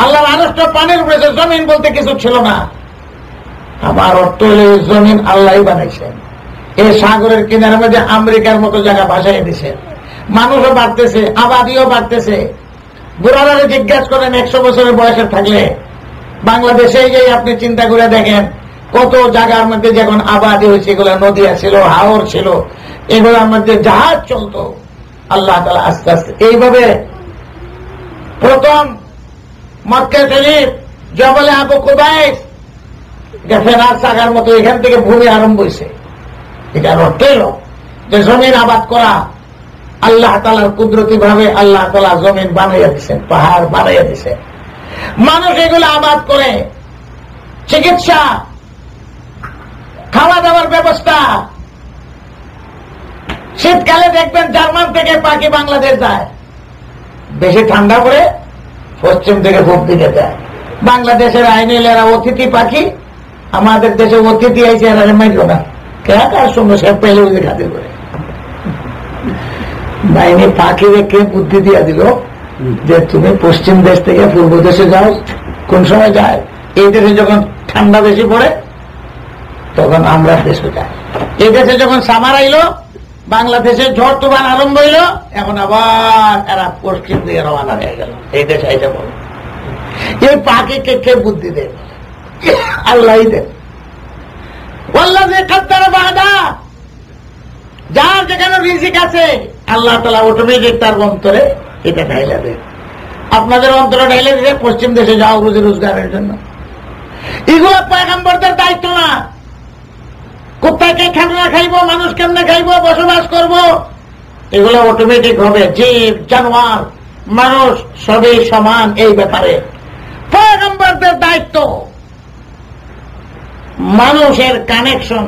আল্লাহর আরশটা পানির উপরে, জমিন বলতে কিছু ছিল না। আমার অর্থ হল জমিন আল্লাহই বানাইছেন। এই সাগরের কিনারের মধ্যে আমেরিকার মতো জায়গা ভাসাই দিছে। মানুষও বাড়তেছে, আবাদিও বাড়তেছে। বুড়ারা জিজ্ঞাসা করেন 100 বছরের বয়সে থাকলে বাংলাদেশে যাই আপনি চিন্তা করে দেখেন কত জায়গার মধ্যে যখন আবাদি হয়েছে, এগুলো নদীয়া ছিল, হাওর ছিল, এগুলোর মধ্যে জাহাজ চলতো। আল্লাহ তাআলা আস্তে আস্তে এইভাবে প্রথম মক্কা শরীফ জবলে আবু কুবাইস ফেরার সাগার মতো এখান থেকে ভূমি আরম্ভ হয়েছে। এটার অর্থ হল যে জমিন আবাদ করা আল্লাহ তাআলার কুদরতি ভাবে আল্লাহ তাআলা জমিন বানাইয়া দিচ্ছেন, পাহাড় বানাইয়া দিচ্ছেন। মানুষ এগুলো আবাদ করে, চিকিৎসা, খাওয়া দাওয়ার ব্যবস্থা। শীতকালে দেখবেন জার্মান থেকে পাখি বাংলাদেশ যায়, বেশি ঠান্ডা পড়ে পশ্চিম থেকে পূব দিকে যায়। বাংলাদেশের আইন হইলে এরা অতিথি পাখি, আমাদের দেশে অতিথি আইছে এরা মাইল না, কে কার সঙ্গে সে পেলে খাতির করে। বাহিনী পাখি রেখে বুদ্ধি দিয়া দিল যে তুমি পশ্চিম দেশ থেকে পূর্ব দেশে যাও। কোন সময় যায়? এই দেশে যখন ঠান্ডা বেশি পড়ে তখন আমরা দেশে যাই। এই দেশে যখন সামার আইলো, বাংলাদেশে ঝড় তুফান আরম্ভ হইল, এখন আবার এরা পশ্চিম দিকে রওনা হয়ে গেল। এই দেশে আইতে বল, এই পাখিকে কে বুদ্ধি দেয়? আল্লাহ দেন। যার যেখানে রিজিক আছে আল্লাহ তাআলা অটোমেটিক তার অন্তরে এটা ঢাইলা দেন। আপনাদের অন্তরে ঢাইলে দিলে পশ্চিম দেশে যাও রুজি রোজগারের জন্য। এগুলো পয়গম্বরদের দায়িত্ব না। কোথায় কে খানা খাইব, মানুষ কেমনে খাইব, বসবাস করব, এগুলো অটোমেটিক হবে। জীব জানোয়ার মানুষ সবই সমান এই ব্যাপারে। পয়গম্বরদের দায়িত্ব মানুষের কানেকশন,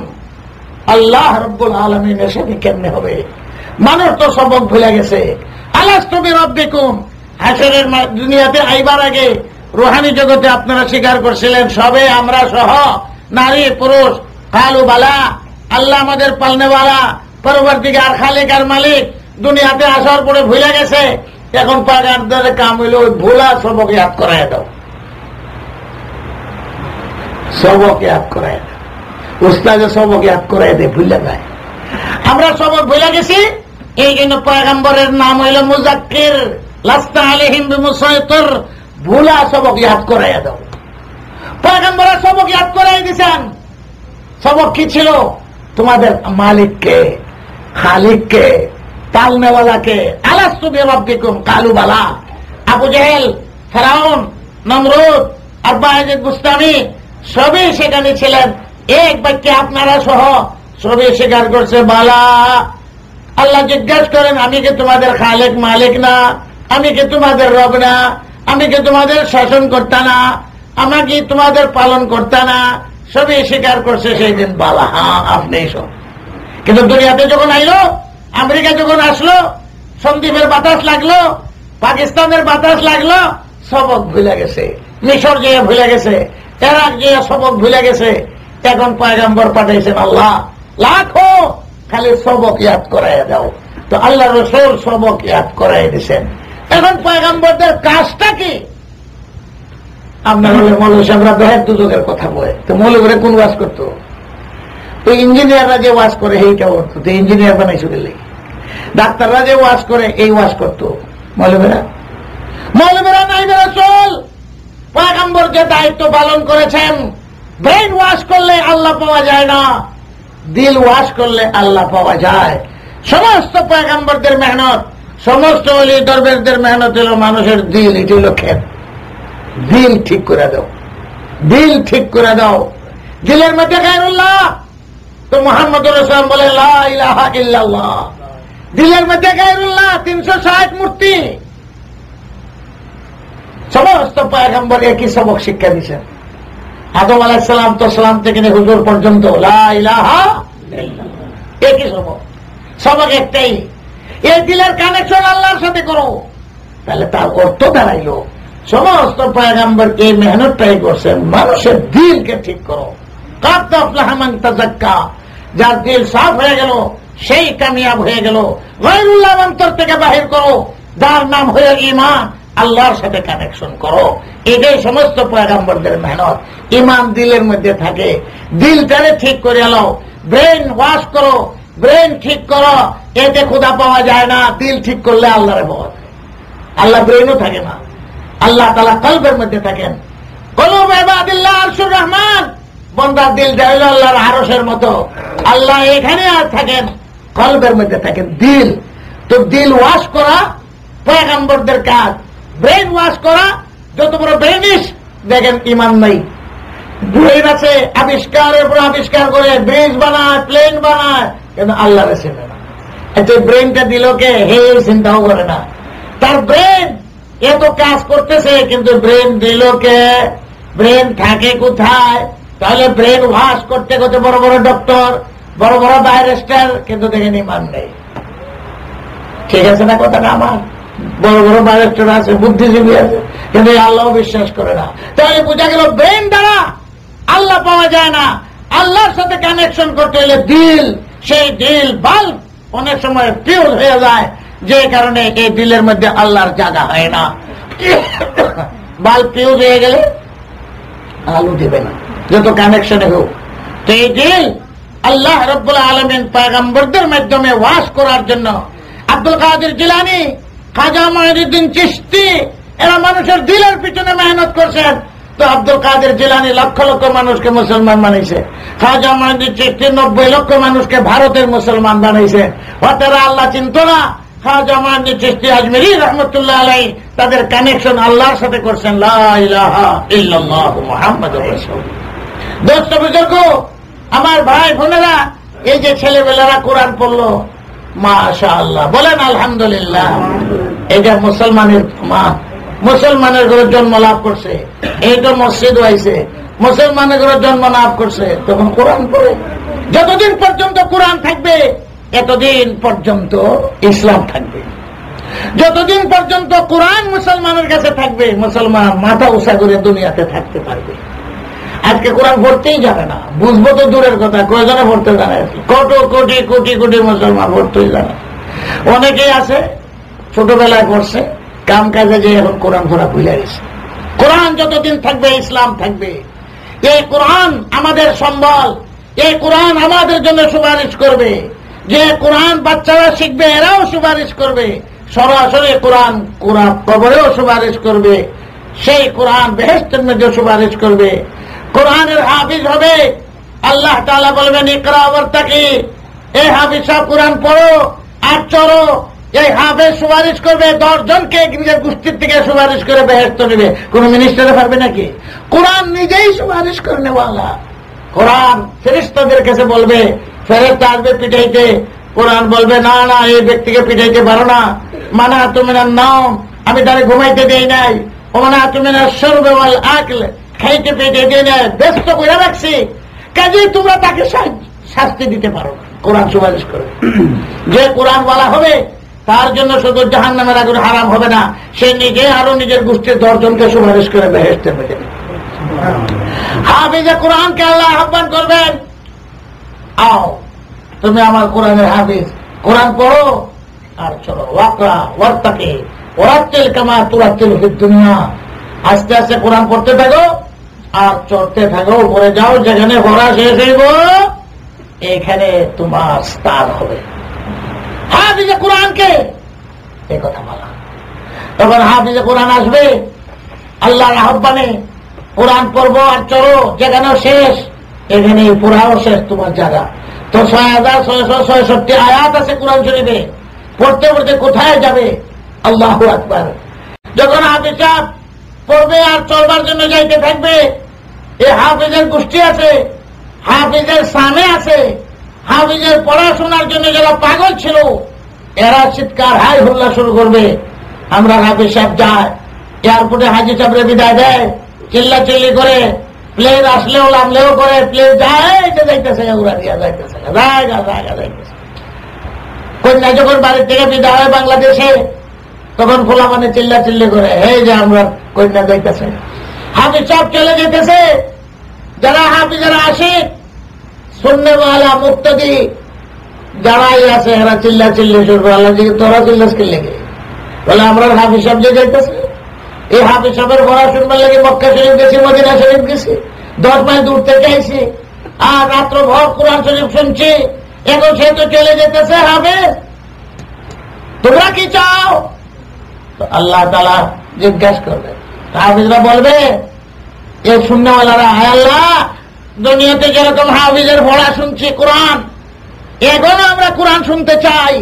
আল্লাহ রাব্বুল আলামিনের সাথে কেমনে হবে? মানুষ তো সবক ভুলে গেছে। আলাস্তু বিরাব্বিকুম, হাসরের দুনিয়াতে আইবার আগে রুহানি জগতে আপনারা স্বীকার করছিলেন সবে, আমরা সহ, নারী পুরুষ, কালু বালা, আল্লাহ আমাদের পালনেওয়ালা, পরবর্তীকার খালিক আর মালিক। দুনিয়াতে আসার পরে ভুলে গেছে। এখন পাগারদের কাম হইল ওই ভুলা সবক ইয়াদ করাই দাও, সবক ইয়াদ করাই দাও। উস্তাদে সবক ইয়াদ করাই দেয়, ভুলে যায়। আমরা সবক ভুলে গেছি। এই জন্য পয়গম্বরের নাম হইল মুজাক্কির, লাস্তা আলাইহিম বিমুসাইতির। ভুলা সবক ইয়াদ করাই দাও। পয়গম্বর সবক ইয়াদ করাই দিয়েছেন। সবক কি ছিল? তোমাদের মালিককে, খালিককে, পালনেওয়ালাকে। আলাস্তু বিরাব্বিকুম কালু বালা। আবু জেহেল, ফেরাউন, নমরুদ, আরবা ইয়াজিদ বুস্তামি সবই সেখানে ছিলেন। এক বাক্যে আপনারা সহ সবই স্বীকার করছে বালা। আল্লাহ জিজ্ঞাসা করেন, আমি কি তোমাদের খালিক মালিক না? আমি কি তোমাদের রব না? আমি কি তোমাদের শাসন করতা না? আমি কি তোমাদের পালন করতা না? সবই স্বীকার করছে সেই দিন বালা, হ্যাঁ আপনি সব। কিন্তু দুনিয়াতে যখন আইলো, আমেরিকা যখন আসলো, সন্দ্বীপের বাতাস লাগলো, পাকিস্তানের বাতাস লাগলো, সবক ভুলে গেছে। মিশর যে ভুলে গেছে, ইরাক যে সবক ভুলে গেছে। এখন পয়গম্বর পাঠাইছেন আল্লাহ, লাখো খালি সবক ইয়াদ করাই দাও। তো আল্লাহ রাসূল সবক ইয়াদ করাই দিচ্ছেন। এখন পয়গম্বরদের কাজটা কি? আপনার হলে মৌলভী সাহেবরা বেহের দুদকের কথা বলে, তো মৌলভীরা কোন ওয়াজ করতো? তো ইঞ্জিনিয়াররা যে ওয়াজ করে এইটা করতো, তো ইঞ্জিনিয়ার বানাইছো দিলে। ডাক্তাররা যে ওয়াজ করে এই ওয়াজ করতো মৌলভীরা। মৌলভীরা নাইবে রাসূল পয়গম্বর যে দায়িত্ব পালন করেছেন, ব্রেন ওয়াশ করলে আল্লাহ পাওয়া যায় না, দিল ওয়াশ করলে আল্লাহ পাওয়া যায়। সমস্ত পয়গম্বরদের মেহনত, সমস্ত ওলি দরবেশদের মেহনত হল মানুষের দিল। এটি হল ক্ষেত। দিল ঠিক করে দাও, দিল ঠিক করে দাও। দিলের মধ্যে গায়রুল্লাহ, তো মুহাম্মদুর রাসূলুল্লাহ বলে লা ইলাহা ইল্লাল্লাহ। দিলের মধ্যে গায়রুল্লাহ, 360 মূর্তি। সমস্ত পয়গম্বর একই সবক শিক্ষা দিয়েছেন। আদম আলাইহিস সালাম তো সালাম থেকে নিয়ে হুজুর পর্যন্ত লা ইলাহা ইল্লাল্লাহ, একই সবক। সবক একটাই, এই দিলের কানেকশন আল্লাহর সাথে করো। তাহলে তার অর্থ দাঁড়াইল সমস্ত পয়গম্বর এই মেহনতটাই করছেন, মানুষের দিলকে ঠিক করো। কাদ আফলাহা মান তাযাক্কা, যার দিল সাফ হয়ে গেল সেই কামিয়াব হয়ে গেল। গায়রুল্লাহ অন্তর থেকে বাহির করো, যার নাম হয়ে ঈমান, আল্লাহর সাথে কানেকশন করো। এটাই সমস্ত পয়গম্বরদের মেহনত। ঈমান দিলের মধ্যে থাকে, দিলটারে ঠিক করে এলো। ব্রেন ওয়াশ করো, ব্রেন ঠিক করো। এতে খোদা পাওয়া যায় না, দিল ঠিক করলে আল্লাহরে পাওয়া যায়। আল্লাহ ব্রেনও থাকে না, আল্লাহ তাআলা কলবের মধ্যে থাকেন। কলব ইবাদিল্লাহ আরশুর রহমান, বান্দার দিল হলো আল্লাহর আরশের মতো। আল্লাহ এখানে আর থাকেন, কলবের মধ্যে থাকেন দিল। তো দিল ওয়াশ করা পয়গম্বরদের কাজ, ব্রেন ওয়াশ করা। যত বড় ব্রেনিশ দেখেন ঈমান নাই, ব্রেন আছে, আবিষ্কারের পর আবিষ্কার করে ব্রিজ বানায়, প্লেন বানায়, কিন্তু আল্লাহরে চেনে না। এতে ব্রেনটা দিল কে? হে চিন্তাও করে না। তার ব্রেন এত কাজ করতেছে, কিন্তু ব্রেন দিল কে? ব্রেন থাকে কোথায়? তাহলে ব্রেন ওয়াশ করতে করতে বড় বড় ডক্টর, বড় বড় ব্যারিস্টার, কিন্তু দেখেন ঈমান নেই। ঠিক আছে না কথাটা আমার? বড় বড় ব্যারিস্টার আছে, বুদ্ধিজীবী আছে, কিন্তু আল্লাহ বিশ্বাস করে না। তাহলে বোঝা গেল ব্রেন দ্বারা আল্লাহ পাওয়া যায় না। আল্লাহর সাথে কানেকশন করতে হলে দিল, সেই দিল বাল্ব অনেক সময় ফিউজ হয়ে যায়, যে কারণে এই দিলের মধ্যে আল্লাহর জায়গা হয় না। বাল্ব ফিউজ হয়ে গেলে আলো দেবে না, যত কানেকশনে হোক। তো এই দিল আল্লাহ রাব্বুল আলামিন পয়গম্বরদের মাধ্যমে ওয়াশ করার জন্য, আব্দুল কাদের জিলানী, খাজা মুঈনুদ্দিন চিশতি, এরা মানুষের দিলের পিছনে মেহনত করছেন। তো আব্দুল কাদের জিলানী লক্ষ লক্ষ মানুষকে মুসলমান বানাইছে, খাজা মুঈনুদ্দিন চিশতি 90 লক্ষ মানুষকে ভারতের মুসলমান বানাইছে। হঠাৎ আল্লাহ চিন্ত না, খাজা মুঈনুদ্দিন চিশতি আজমেরী রহমতুল্লাহ আলাইহি তাদের কানেকশন আল্লাহর সাথে করছেন। লা ইলাহা ইল্লাল্লাহ মুহাম্মাদুর রাসূলুল্লাহ। দোস্ত বুজুর্গ, আমার ভাই বোনেরা, এই যে ছেলেবেলারা কোরআন পড়লো, মাশাআল্লাহ, বলেন আলহামদুলিল্লাহ। এটা মুসলমানের মা, মুসলমানের ঘরে জন্ম লাভ করছে, এইটা মসজিদ হয়েছে, মুসলমানের ঘরে জন্ম লাভ করছে, তখন কোরআন পড়ে। যতদিন পর্যন্ত কোরআন থাকবে এতদিন পর্যন্ত ইসলাম থাকবে। যতদিন পর্যন্ত কোরআন মুসলমানের কাছে থাকবে মুসলমান মাথা উঁচা করে দুনিয়াতে থাকতে পারবে। আজকে কোরআন পড়তেই জানে না, বুঝবো তো দূরের কথা, কয়জনে পড়তে জানে? কত কোটি কোটি কোটি মুসলমান পড়তেই জানে। অনেকেই আছে ছোটবেলায় পড়ছে, কাম কাজে যে এখন কোরআন পড়া ভুলে গেছে। কোরআন যতদিন থাকবে ইসলাম থাকবে। এই কোরআন আমাদের সম্বল, এই কোরআন আমাদের জন্য সুপারিশ করবে। যে কোরআন বাচ্চারা শিখবে এরাও সুপারিশ করবে, সরাসরি কোরআন কোরআন কবরেও সুপারিশ করবে, সেই কোরআন বেহেশতের মধ্যে সুপারিশ করবে। কোরআনের হাফিজ হবে, আল্লাহ তাআলা বলবেন ইকরা ওয়ারতাকি, এই হাফিজ সাহেব কোরআন পড়ো আর চলো। এই হাফেজ সুপারিশ করবে 10 জনকে নিজের গোষ্ঠীর থেকে সুপারিশ করে বেহেশত নেবে। কোন মিনিস্টারে পারবে নাকি? কোরআন নিজেই সুপারিশ করে নেওয়ালা। কোরআন ফেরেশতাদের কাছে বলবে, ফেরেশতা আসবে পিটাইতে, কোরআন বলবে না না এই ব্যক্তিকে পিটাইতে পারো না। মানা তুমি নাও, আমি তারে ঘুমাইতে দেই নাই। ওমানা তুমি না সরবে ওয়াল আকল, খাইতে পেটে দিয়ে নাই, ব্যস্ত করে রাখছি, কাজে তোমরা তাকে শাস্তি দিতে পারো না। কোরআন সুপারিশ করবে। যে কোরআন বলা হবে তার জন্য শুধু জাহান্নামের আগুন হারাম হবে না, সে নিজে আরো নিজের গোষ্ঠীর 10 জনকে সুপারিশ করে বেহেশতে পেয়ে যাবে। হাফিজে কোরআনকে আল্লাহ আহ্বান করবেন, আও তুমি আমার কোরআনের হাফিজ, কোরআন পড়ো আর চলো। ওয়াকরা ওয়ারতাকি ওয়ারাতিল কামা তুরাতিল ফিদ দুনিয়া, আস্তে আস্তে কোরআন পড়তে থাকো আর চড়তে থাকো, পড়ে যাও, যেখানে পড়া শেষ হইব এখানে তোমার স্থান হবে। হাফিজে কোরআনকে এই কথা বলা। তখন হাফিজে কোরআন আসবে আল্লাহর আহ্বানে, কোরআন পড়বো আর চলো, যেখানে শেষ এখানে পুরাও শেষ তোমার জায়গা। তো 6666 আয়াত আছে কোরআন শরীফে, পড়তে পড়তে কোথায় যাবে? আল্লাহু আকবার। যখন হাফিজ সাহেব পড়বে আর চলবার জন্য যাইতে থাকবে, এই হাফিজের গোষ্ঠী আছে, হাফিজের সামনে আছে, হাফিজের পড়াশোনার জন্য যারা পাগল ছিল এরা চিৎকার হাই হুল্লা শুরু করবে। আমরা হাফিজ সাহেব যায়, এয়ারপোর্টে হাজি সাহেবরে বিদায় দেয়, চিল্লা চিল্লি করে, প্লেন আসলেও নামলেও করে, প্লেন যায় যাইতেছে, উড়া দিয়া যাইতেছে, জায়গা যাইতেছে। কন্যা যখন বাড়ির থেকে বিদায় হয় বাংলাদেশে, তখন খোলা মানে চিল্লা চিল্লি করে, এই যে আমরা কন্যা যাইতেছে। হাফিজ সাহেব চলে যেতেছে, যারা হাফিজেরা আসে সুন্নাহওয়ালা মুক্তাদি যারাই আছে এরা চিল্লা চিল্লি শুরু করে। আল্লাহ জিজ্ঞেস তোরা চিল্লাস কি লেগে? বলে আমরা হাফিজ সাহেব যে যাইতেছে, এই হাফিজ সাহেবের পড়া শুনবার লাগে মক্কা শরীফ গেছি, মদিনা শরীফ গেছি, 10 মাইল দূর থেকে আইছি, আর রাত্র ভর কোরআন শরীফ শুনছি, এখন সে তো চলে যেতেছে হাফিজ, তোমরা কি চাও? তো আল্লাহ তাআলা জিজ্ঞাসা করবে, হাফিজরা বলবে এই সুন্নাহওয়ালারা, হায় আল্লাহ দুনিয়াতে যেরকম হাফিজের পড়া শুনছি কোরআন, এখনো আমরা কোরআন শুনতে চাই।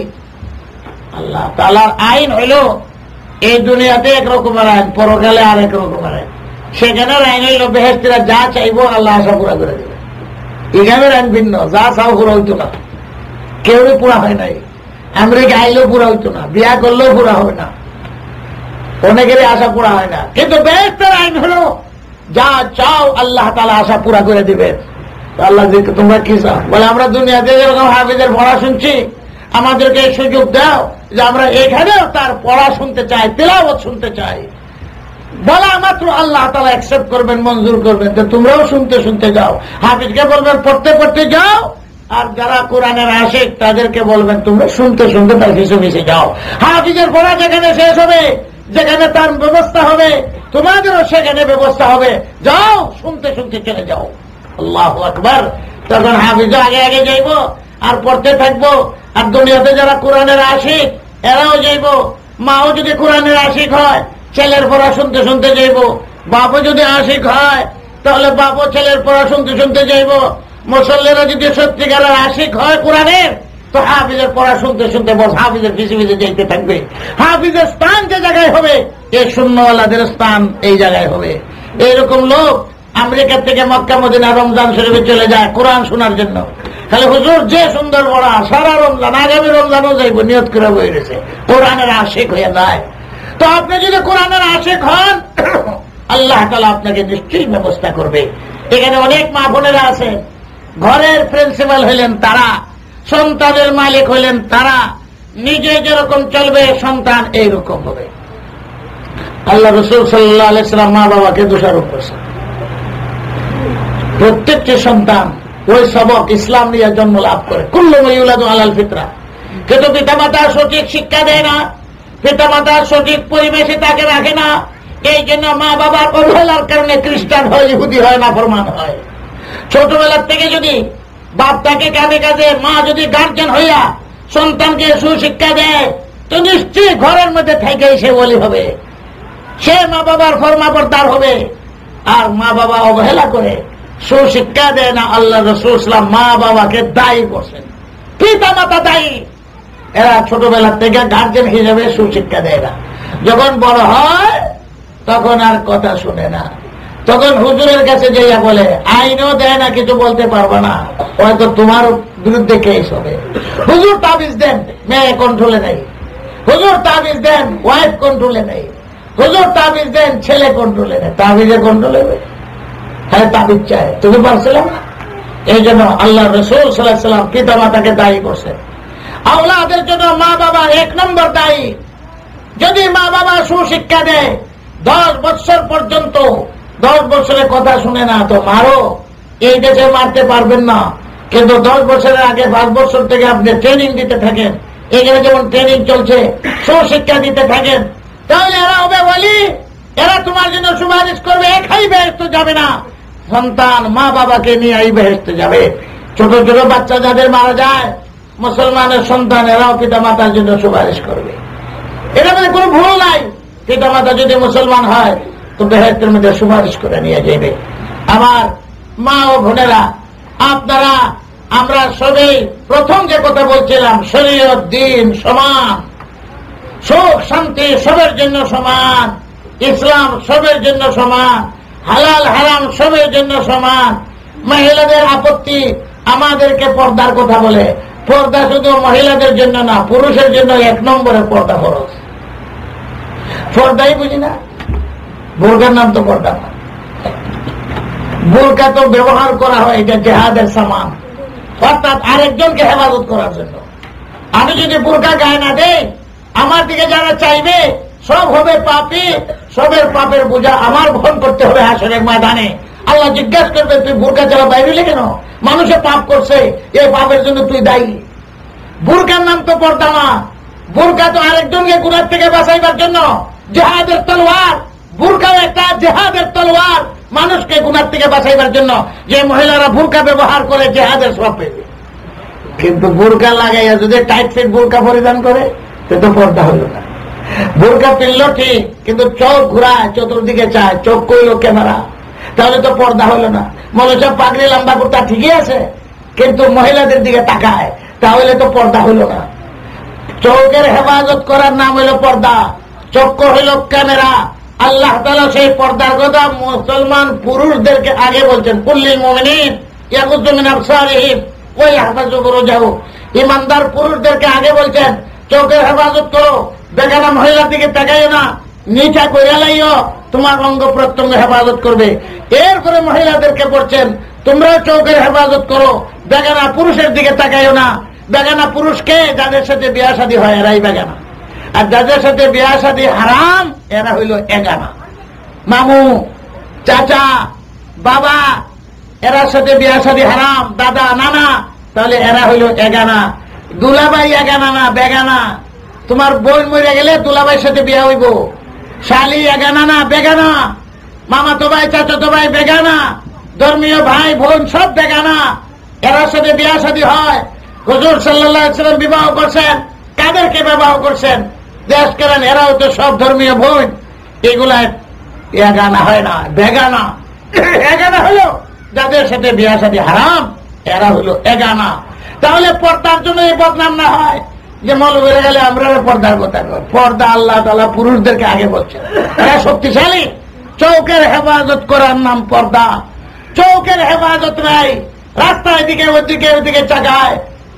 আল্লাহ তাআলার আইন হইল এই দুনিয়াতে একরকমের আইন, পরকালে আর এক রকমের আইন। সেখানের আইন হইল বেহেশতীরা যা চাইবো আল্লাহ আশা পুরা করে দেবে। এখানের আইন ভিন্ন, যা চাও পুরা হইতো না, কেউই পুরা হয় নাই। আমেরিকা আইলেও পুরা হইতো না, বিয়া করলেও পুরা হবে না, অনেকেরই আশা পুরা হয় না। কিন্তু বেহেশতের আইন হলো যা চাও আল্লাহ তাআলা আশা পুরা করে দিবে। আল্লাহ তোমরা কি চাও? বলে আমরা দুনিয়াতে যেরকম হাফিজের পড়া শুনছি, আমাদেরকে সুযোগ দাও যে আমরা এখানেও তার পড়া শুনতে চাই, তিলাওয়াত শুনতে চাই। বলা মাত্র আল্লাহ তাআলা অ্যাকসেপ্ট করবেন, মঞ্জুর করবেন, তো তোমরাও শুনতে শুনতে যাও। হাফিজকে বলবেন পড়তে পড়তে যাও, আর যারা কোরআনের আশিক তাদেরকে বলবেন তোমরা শুনতে শুনতে তার পিছু পিছে যাও। হাফিজের পড়া যেখানে শেষ হবে, যেখানে তার ব্যবস্থা হবে, তোমাদেরও সেখানে ব্যবস্থা হবে, যাও শুনতে শুনতে চলে যাও। আল্লাহু আকবার। তখন হাফিজ আগে আগে যাইব আর পড়তে থাকবো, আর দুনিয়াতে যারা কোরআনের আশিক এরাও যাইব। মাও যদি কোরআনের আশিক হয় ছেলের পড়া শুনতে শুনতে যাইব, বাপও যদি আশিক হয় তাহলে বাপও ছেলের পড়া শুনতে শুনতে যাইব। মুসল্লিরা যদি সত্যিকারের আশিক হয় কোরআনের, তো হাফিজের পড়া শুনতে শুনতে বস হাফিজের পিছে পিছে যাইতে থাকবে। হাফিজের স্থান যে জায়গায় হবে, এই সুন্নাহওয়ালাদের স্থান এই জায়গায় হবে। এইরকম লোক আমেরিকা থেকে মক্কা মদিনা রমজান শরীফে চলে যায় কোরআন শোনার জন্য। তাহলে হুজুর যে সুন্দর পড়া, সারা রমজান, আগামী রমজানও যাইব, নিয়ত করে বই রয়েছে, কোরআনের আশিক হয়ে যায়। তো আপনি যদি কোরআনের আশিক হন, আল্লাহ তাআলা আপনাকে নিশ্চয়ই ব্যবস্থা করবে। এখানে অনেক মা বোনেরা আছে ঘরের প্রিন্সিপাল হইলেন তারা, সন্তানের মালিক হইলেন তারা, নিজে যেরকম চলবে সন্তান এইরকম হবে। আল্লাহ রাসূল সাল্লাল্লাহু আলাইহি ওয়াসাল্লাম মা বাবাকে দোষারোপ করেছেন। প্রত্যেকটি সন্তান ওই সবক ইসলাম নিয়ে জন্ম লাভ করে। কুল্লু ইউলাদু আলাল ফিতরা। কিন্তু পিতামাতা সঠিক শিক্ষা দেয় না, পিতামাতা সঠিক পরিবেশে তাকে রাখে না। এই জন্য মা বাবার অবহেলার কারণে খ্রিস্টান হয়, ইহুদি হয়, নাফরমান হয়। ছোটবেলার থেকে যদি বাপ তাকে কাঁধে কাঁধে, মা যদি গার্জেন হইয়া সন্তানকে সুশিক্ষা দেয়, তো নিশ্চয়ই ঘরের মধ্যে থেকে সে ওলি হবে, সে মা বাবার ফরমাবরদার হবে। আর মা বাবা অবহেলা করে, সুশিক্ষা দেয় না, আল্লাহ রাসূল সাল্লাল্লাহু আলাইহি ওয়াসাল্লাম মা বাবাকে দায়ী করছেন। পিতা মাতা দায়ী, এরা ছোটবেলার থেকে গার্জেন হিসেবে সুশিক্ষা দেয় না। যখন বড় হয় তখন আর কথা শুনে না, তখন হুজুরের কাছে যাইয়া বলে, আইনও দেয় না, কিছু বলতে পারবে না, হয়তো তোমার বিরুদ্ধে কেস হবে। হুজুর তাবিজ দেন, মেয়ে কন্ট্রোলে নেই। হুজুর তাবিজ দেন, ওয়াইফ কন্ট্রোলে নেই। হুজুর তাবিজ দেন, ছেলে কন্ট্রোলে নেই। তাবিজে কন্ট্রোলে নেই, হ্যাঁ তাবিজ চায়, তুমি পারছিলে না। এই জন্য আল্লাহ রাসূল সাল্লাল্লাহু আলাইহি ওয়াসাল্লাম পিতা মাতাকে দায়ী করছে। আওলাদের জন্য মা বাবা 1 নম্বর দায়ী। যদি মা বাবা সুশিক্ষা দেয়, 10 বছর পর্যন্ত, 10 বছরের কথা শুনে না তো মারো। এই দেশে মারতে পারবেন না, কিন্তু 10 বছরের আগে 5 বছর থেকে আপনি ট্রেনিং দিতে থাকেন, এখানে যেমন ট্রেনিং চলছে, সুশিক্ষা দিতে থাকেন, তাহলে এরা হবে ওলি, এরা তোমার জন্য সুপারিশ করবে। একাই বেহেশতে যাবে না, সন্তান মা বাবাকে নিয়ে এই বেহেশতে যাবে। ছোট ছোট বাচ্চা যাদের মারা যায়, মুসলমানের সন্তান, এরাও পিতা মাতার জন্য সুপারিশ করবে। এটা মধ্যে কোনো ভুল নাই। পিতা মাতা যদি মুসলমান হয় তো বেহেশতের মধ্যে সুপারিশ করে নিয়ে যাবে। আমার মা ও বোনেরা, আপনারা, আমরা সবাই প্রথম যে কথা বলছিলাম, শরীয়ত দ্বীন সমান, সুখ শান্তি সবের জন্য সমান, ইসলাম সবের জন্য সমান, হালাল হারাম সবের জন্য সমান। মহিলাদের আপত্তি আমাদেরকে পর্দার কথা বলে, পর্দা শুধু মহিলাদের জন্য না, পুরুষের জন্য 1 নম্বরে পর্দা ফরজ। পর্দাই বুঝি না, বোরকার নাম তো পর্দা না। বোরকা তো ব্যবহার করা হয়, এটা জিহাদের সামান, অর্থাৎ আরেকজনকে হেফাজত করার জন্য। আমি যদি বোরকা গায়ে না দেই, আমার দিকে যারা চাইবে সব হবে পাপী, সবের পাপের বোঝা আমার বহন করতে হবে হাসরের ময়দানে। আল্লাহ জিজ্ঞাসা করবে, তুই বোরকা ছাড়া বাইরে হলে কেন? মানুষে পাপ করছে, এই পাপের জন্য তুই দায়ী। বোরকার নাম তো পর্দা না, বোরকা তো আরেকজনকে গুনাহ থেকে বাঁচাইবার জন্য, জিহাদের তলোয়ার। বোরকাও একটা জিহাদের তলোয়ার, মানুষকে গুনাহ থেকে বাঁচাইবার জন্য। যে মহিলারা বোরকা ব্যবহার করে জিহাদের সওয়াব পাবে, কিন্তু বোরকা লাগাইয়া যদি টাইট ফিট বোরকা পরিধান করে, তো পর্দা হইল না। বোরকা পিনল ঠিক, কিন্তু চোখ ঘুরায়, চতুর্দিকে চায়, চোখ কইল ক্যামেরা, তাহলে তো পর্দা হইল না। মৌলভী পাগড়ি লম্বা কুর্তা ঠিকই আছে, কিন্তু মহিলাদের দিকে তাকায়, তাহলে তো পর্দা হইল না। চোখের হেফাজত করার নাম হইল পর্দা, চক্ষু হইল ক্যামেরা। আল্লাহ তাআলা সেই পর্দার কথা মুসলমান পুরুষদেরকে আগে বলছেন, কুল্লিল মুমিনিন ইয়াগুযু মিন আবসারিহিম ওয়া ইয়াহফাযু ফুরুজাহুম। ঈমানদার পুরুষদেরকে আগে বলছেন, চোখের হেফাজত করো, বেগানা মহিলার দিকে তাকাইও না, নিচা করে লাইও, তোমার অঙ্গ প্রত্যঙ্গ হেফাজত করবে। এরপরে মহিলাদেরকে বলছেন, তোমরাও চোখের হেফাজত করো, বেগানা পুরুষের দিকে তাকাইও না। বেগানা পুরুষকে যাদের সাথে বিয়া শাদী হয় এরাই বেগানা, আর যাদের সাথে বিয়া শাদী হারাম এরা হইল এগানা। মামু, চাচা, বাবা, এরার সাথে বিয়া শাদী হারাম, দাদা, নানা, তাহলে এরা হইল এগানা। দুলাভাই এগানা না, বেগানা। তোমার বোন মরে গেলে দুলাভাইয়ের সাথে বিয়া হইব, শালি এগানা না, বেগানা। মামাতো ভাই, চাচাতো ভাই বেগানা, ধর্মীয় ভাই বোন সব বেগানা, এরার সাথে বিয়া শাদী হয়। হুজুর সাল্লাল্লাহু আলাইহি ওয়াসাল্লাম বিবাহ করছেন, কাদেরকে বিবাহ করছেন? দেশ করেন, এরাও তো সব ধর্মীয় বোন। এগুলা এগানা হয় না, বেগানা। এগানা হলো যাদের সাথে বিয়া শাদী হারাম, এরা হলো এগানা। তাহলে পর্দার জন্য এই বদনাম না হয় যে মৌলবীরা গেলে আমরা পর্দার কথা কই। পর্দা আল্লাহ তাআলা পুরুষদেরকে আগে বলছেন, এরা শক্তিশালী। চৌকের হেফাজত করার নাম পর্দা। চৌকের হেফাজত নাই, রাস্তায় দিকে ওদিকে ওদিকে চাকায়,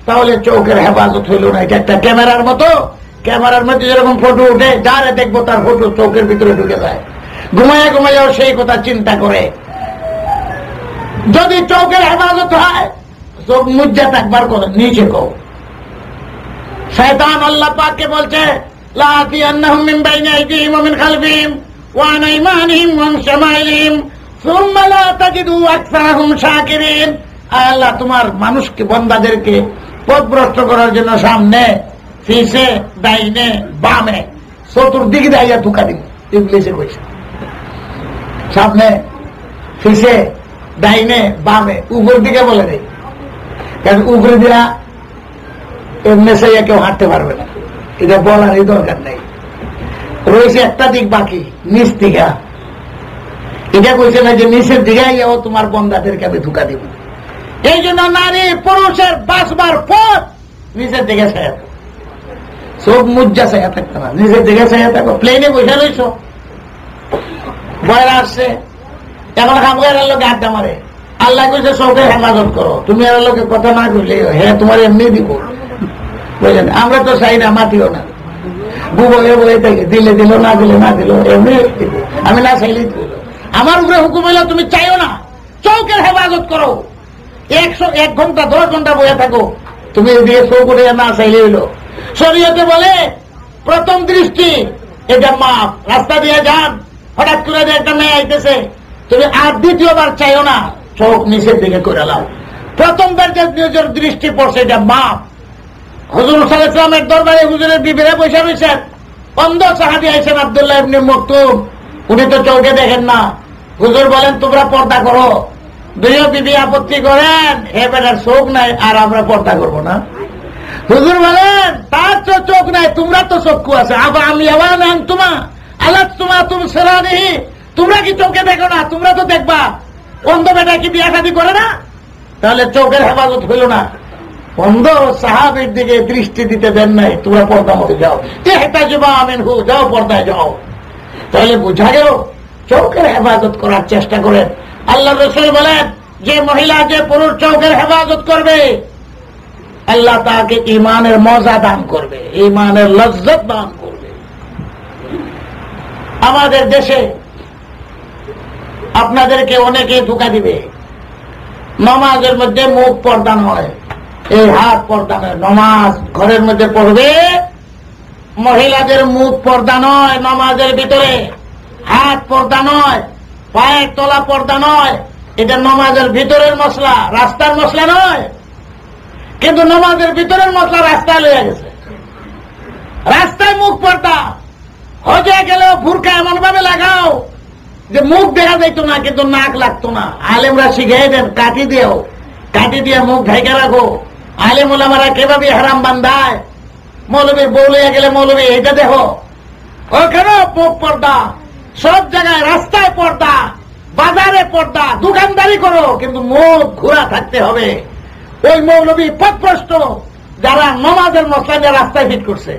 তাহলে চৌকের হেফাজত হইল না। এটা একটা ক্যামেরার মতো, ক্যামেরার মধ্যে যেরকম ফটো উঠে, যারে দেখবো তার ফটো চৌকের ভিতরে ঢুকে যায়। ঘুমাইয়া ঘুমাইয়াও সেই কথা চিন্তা করে। যদি চৌকের হেফাজত হয়, চোখ মুজ্জা একবার করে নিচে কো। শয়তান আল্লাহ পাককে বলছে লাআতিয়ান্নাহুম মিন বাইনি আইদিহিম ওয়া মিন খালফিহিম ওয়া আন আইমানিহিম ওয়া আন শামাইলিহিম সুম্মা লা তাজিদু আকসারাহুম শাকিরিন। আল্লাহ তোমার মানুষকে বান্দাদেরকে পথভ্রষ্ট করার জন্য সামনে পিছে ডাইনে বামে চতুর্দিকে দাইয়া ধোঁকা দিব। ইবলিসে কইছে সামনে পিছে ডাইনে বামে উপর দিকে বলে নেই, কারণ উপরে দিয়া এমনি চাইয়া কেউ হাঁটতে পারবে না, এটা বলারই দরকার নেই। রয়েছে একটা দিক বাকি, নিচ দিকে। এটা কইছে না যে নিচের দিকে আইয়াও তোমার বন্দাদেরকে আমি ধোঁকা দিব। এই জন্য নারী পুরুষের বাঁচবার পথ নিচের দিকে চাইয়া থাকো, চোখ মুজ্জা চাইয়া থাকতো না, নিচের দিকে চাইয়া থাকো। প্লেনে বসে রয়েছ, বয়রা আসছে, এখন খামগার লোক আড্ডা মারে। আল্লাহ কইছে চোখের হেফাজত করো, তুমি আর লোকের কথা না কইলে হ্যাঁ তোমার এমনি দিব, বুঝলেন? আমরা তো চাই না, মাতিও না, বুবয়ে বলে থাকে, দিলে দিল, না দিলে না দিল, এমনি আমি না চাইলেই দিল। আমার উপরে হুকুম হইল তুমি চাইও না, চৌকের হেফাজত করো। 1 ঘন্টা 10 ঘন্টা বয়ে থাকো, তুমি এদিকে চৌক উঠে না চাইলে হইল। শরীয়তে বলে প্রথম দৃষ্টি এটা মাপ, রাস্তা দিয়ে যান, হঠাৎ করে একটা মেয়ে আইতেছে, তুমি আর দ্বিতীয়বার চাইও না, চোখ নিচের দিকে করে লাও। প্রথমবার যে নিজের দৃষ্টি পড়ছে এটা মাপ। হুজুর সাল্লাল্লাহু আলাইহি ওয়াসাল্লামের দরবারে হুজুরের বিবিরা বসে রয়েছেন, অন্ধ সাহাবী আইছেন আব্দুল্লাহ ইবনে মাকতুম, উনি তো চোখে দেখেন না। হুজুর বলেন তোমরা পর্দা করো। দুইও বিবি আপত্তি করেন, হে বেটার চোখ নাই আর আমরা পর্দা করবো না। হুজুর বলেন তার তো চোখ নাই, তোমরা তো চক্ষু আছে। আবার আমি আবার নাম তোমা আল্লাহ তোমা তুমি সেরা নেই, তোমরা কি চোখে দেখো না? তোমরা তো দেখবা। অন্ধ বেটা কি বিয়া শাদী করে না? তাহলে চোখের হেফাজত হইল না। অন্ধ সাহাবীর দিকে দৃষ্টি দিতে দেন নাই, তোমরা পর্দা মতো যাও, যাও পর্দায় যাও। তাহলে বোঝা গেল চোখের হেফাজত করার চেষ্টা করেন। আল্লাহ রাসূল বলেন যে মহিলা যে পুরুষ চোখের হেফাজত করবে, আল্লাহ তাকে ঈমানের মজা দান করবে, ঈমানের লজ্জত দান করবে। আমাদের দেশে আপনাদেরকে অনেকে ধোঁকা দিবে, নমাজের মধ্যে মুখ পর্দা নয়, এই হাত পর্দা নয়। নমাজ ঘরের মধ্যে পড়বে, মহিলাদের মুখ পর্দা নয়, নমাজের ভিতরে হাত পর্দা নয়, পায়ের তলা পর্দা নয়। এটা নমাজের ভিতরের মশলা, রাস্তার মশলা নয়। কিন্তু নমাজের ভিতরের মশলা রাস্তায় লইয়া গেছে, রাস্তায় মুখ পর্দা। হজে গেলেও বুরকা এমন ভাবে লাগাও যে মুখ দেখা যাইতো না, কিন্তু নাক লাগতো না। আলেমরা শিখিয়ে দেন কাটি দিও, কাটি দিয়ে মুখ ঢাইকা রাখো। আলেম ওলামারা কিভাবে হারাম বান্ধায়, মৌলবীর বউ লইয়া গেলে মৌলবী এটা দেখো, ওখানেও মুখ পর্দা। সব জায়গায় রাস্তায় পর্দা, বাজারে পর্দা। দোকানদারি করো কিন্তু মুখ ঘোরা থাকতে হবে। ওই মৌলবী পথভ্রষ্ট যারা নমাজের মশলা দিয়ে রাস্তায় ফিট করছে,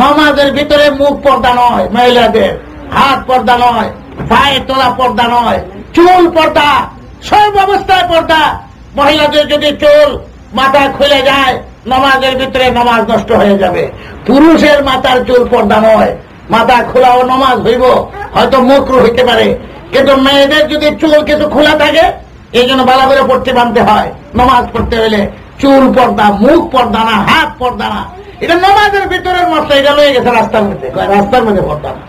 নমাজের ভিতরে মুখ পর্দা নয়, মহিলাদের হাত পর্দা নয়, পায়ের তলা পর্দা নয়, চুল পর্দা, সব অবস্থায় পর্দা। মহিলাদের যদি চুল মাথা খুলে যায়, নমাজের ভিতরে নমাজ নষ্ট হয়ে যাবে। পুরুষের মাথার চুল পর্দা নয়, মাথা খোলাও নমাজ হইব, হয়তো মাকরুহ হইতে পারে। কিন্তু মেয়েদের যদি চুল কিছু খোলা থাকে, এই জন্য ভালো করে পড়তে বানতে হয়। নমাজ পড়তে হলে চুল পর্দা, মুখ পর্দা না, হাত পর্দা না। এটা নমাজের ভিতরের মশলা, এটা লয়ে গেছে রাস্তার মধ্যে, রাস্তার মধ্যে পর্দা না।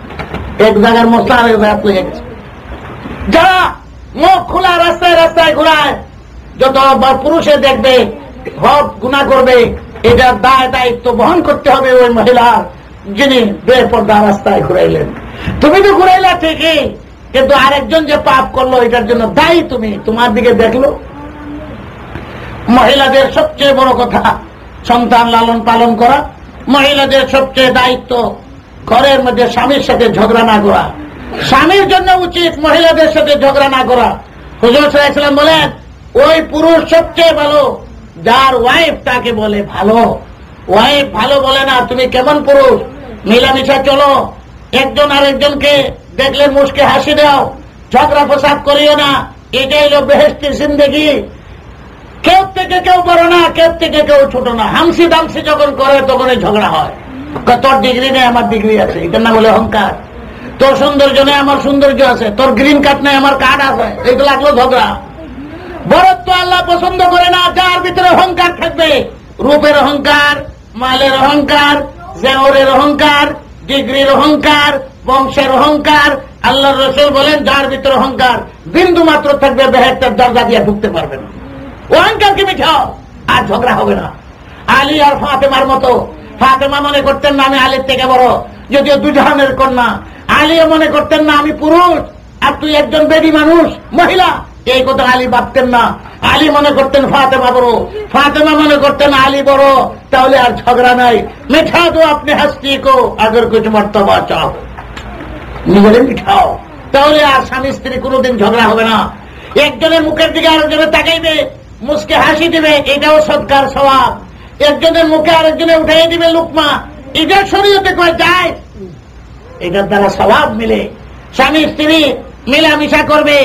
এক জায়গার মশলা আরেক জায়গা লয়ে গেছে। যারা মুখ খোলা রাস্তায় রাস্তায় ঘোরায়, যত পুরুষে দেখবে সব গুনাহ করবে, এটার দায় দায়িত্ব বহন করতে হবে ওই মহিলার, যিনি বেপর্দা রাস্তায় ঘুরাইলেন। তুমি তো ঘুরাইলা ঠিকই, কিন্তু আরেকজন যে পাপ করলো এটার জন্য দায়ী তুমি। তোমার দিকে দেখলো। মহিলাদের সবচেয়ে বড় কথা সন্তান লালন পালন করা। মহিলাদের সবচেয়ে দায়িত্ব ঘরের মধ্যে স্বামীর সাথে ঝগড়া না করা। স্বামীর জন্য উচিত মহিলাদের সাথে ঝগড়া না করা। হুজুর সাল্লাল্লাহু আলাইহি ওয়াসাল্লাম বলেন ওই পুরুষ সবচেয়ে ভালো যার ওয়াইফ তাকে বলে ভালো। ওয়াইফ ভালো বলে না তুমি কেমন পুরুষ, মিলামিশা চলো, একজন আরেকজনকে দেখলে মুখে হাসি দাও, ঝগড়া ফসাদ করিও না। এটাই হলো বেহেশতের জিন্দেগি। কেউ থেকে কেউ বড় না, কেউ থেকে কেউ ছোট না। হামসি দামসি যখন করে তখনই ঝগড়া হয়। তোর ডিগ্রি নেই আমার ডিগ্রি আছে, এটার নাম বলে অহংকার। তোর সৌন্দর্য নেই আমার সৌন্দর্য আছে, তোর গ্রিন কার্ড নেই আমার কার্ড আছে, এইটা লাগলো ঝগড়া। বড়ত্ব আল্লাহ পছন্দ করে না, যার ভিতরে অহংকার থাকবে, রূপের অহংকার, মালের অহংকার, জেহরের অহংকার, ডিগ্রির অহংকার, বংশের অহংকার। আল্লাহর রাসূল বলেন যার ভিতরে অহংকার বিন্দু মাত্র থাকবে বেহেশতের দরজা দিয়ে ঢুকতে পারবে না। অহংকারকে মিটাও, আর ঝগড়া হবে না। আলী আর ফাতেমার মতো, ফাতেমা মনে করতেন না আমি আলীর থেকে বড়, যদিও দুজাহানের কন্যা। আলীও মনে করতেন না আমি পুরুষ আর তুই একজন বেডি মানুষ, মহিলা, এই কথা আলী ভাবতেন না। আলী মনে করতেন ফাতেমা বড়, ফাতেমা মনে করতেন আলী বড়। তাহলে আর ঝগড়া নাই। মিঠা দো আপনি হাস্তি কো আগর কুছ মর্তবা চাও, নিজেরে মিঠাও, তাহলে আর স্বামী স্ত্রী কোনোদিন ঝগড়া হবে না। একজনের মুখের দিকে আরেকজনে তাকাইবে, মুসকে হাসি দিবে, এটাও সৎকার স্বভাব। একজনের মুখে আরেকজনে উঠাই দিবে লুকমা, এটা শরীয়তে কয় যায়, এটার দ্বারা স্বভাব মিলে। স্বামী স্ত্রী মিলামিশা করবে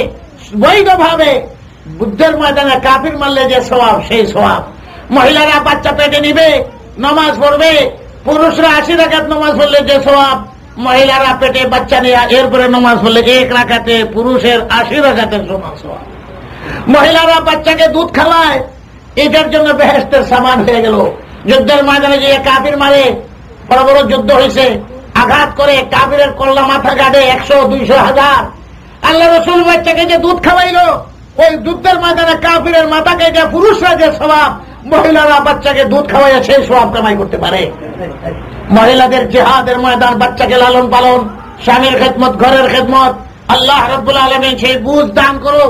বৈধভাবে, বুদ্ধের ময়দানে কাফির মারলে যে স্বভাব সেই স্বভাব। মহিলারা বাচ্চা পেটে নিবে, নামাজ পড়বে, পুরুষরা 80 রাকাত নামাজ পড়লে যে স্বভাব, মহিলারা পেটে বাচ্চা নিয়ে এরপরে নামাজ পড়লে 1 রাকাতে পুরুষের 80 রাকাতের সমান স্বভাব। মহিলারা বাচ্চাকে দুধ খাওয়ায়, এটার জন্য বেহেশতের সামান হয়ে গেল। যুদ্ধের ময়দানে যে কাফির মারে, বড় বড় যুদ্ধ হয়েছে, আঘাত করে কাফিরের কল্লা মাথা কাটে 100, 200, 1000। আল্লাহ রাসূল বাচ্চাকে যে দুধ খাওয়াইল, ওই দুধের ময়দানে কাফিরের মাথা কেটে পুরুষরা যে স্বভাব, মহিলারা বাচ্চাকে দুধ খাওয়াইয়া সেই স্বভাব কামাই করতে পারে। মহিলাদের জিহাদের ময়দান, বাচ্চাকে লালন পালন, স্বামীর খেদমত, ঘরের খেদমত, আল্লাহ রাব্বুল আলামিন সেই বুঝ দান করো।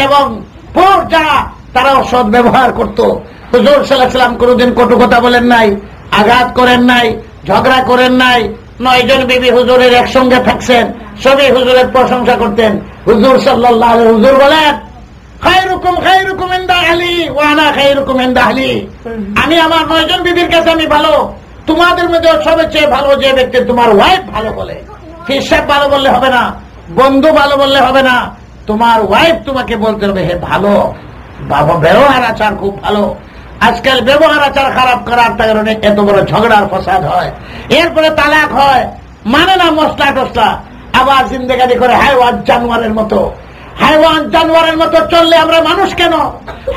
এবং পুরুষ যারা, তারাও সৎ ব্যবহার করত। হুজুর সাল্লাল্লাহু আলাইহি ওয়াসাল্লাম কোনদিন কটু কথা বলেন নাই, আঘাত করেন নাই, ঝগড়া করেন নাই। 9 জন বিবি হুজুরের একসঙ্গে থাকছেন, সবই হুজুরের প্রশংসা করতেন। হুজুর সাল্লাল্লাহু আলাইহি হুজুর বলেন খায়রুকুম খায়রুকুম ইনদা আহলি ওয়া আনা খায়রুকুম ইনদা আহলি। আমি আমার 9 জন বিবির কাছে আমি ভালো, তোমাদের মধ্যে সবচেয়ে ভালো যে ব্যক্তি তোমার ওয়াইফ ভালো বলে। হিসাব ভালো বললে হবে না, বন্ধু ভালো বললে হবে না, তোমার ওয়াইফ তোমাকে বলতে হবে হে ভালো, বাবা ব্যবহার আচার খুব ভালো। আজকাল ব্যবহার আচার খারাপ করার কারণে এত বড় ঝগড়ার ফসাদ হয়, এরপরে তালাক হয়, মানে না মশলা টসলা, আবার জিন্দেগানি করে হাইওয়ান জানোয়ারের মতো। হাইওয়ান জানোয়ারের মতো চললে আমরা মানুষ কেন?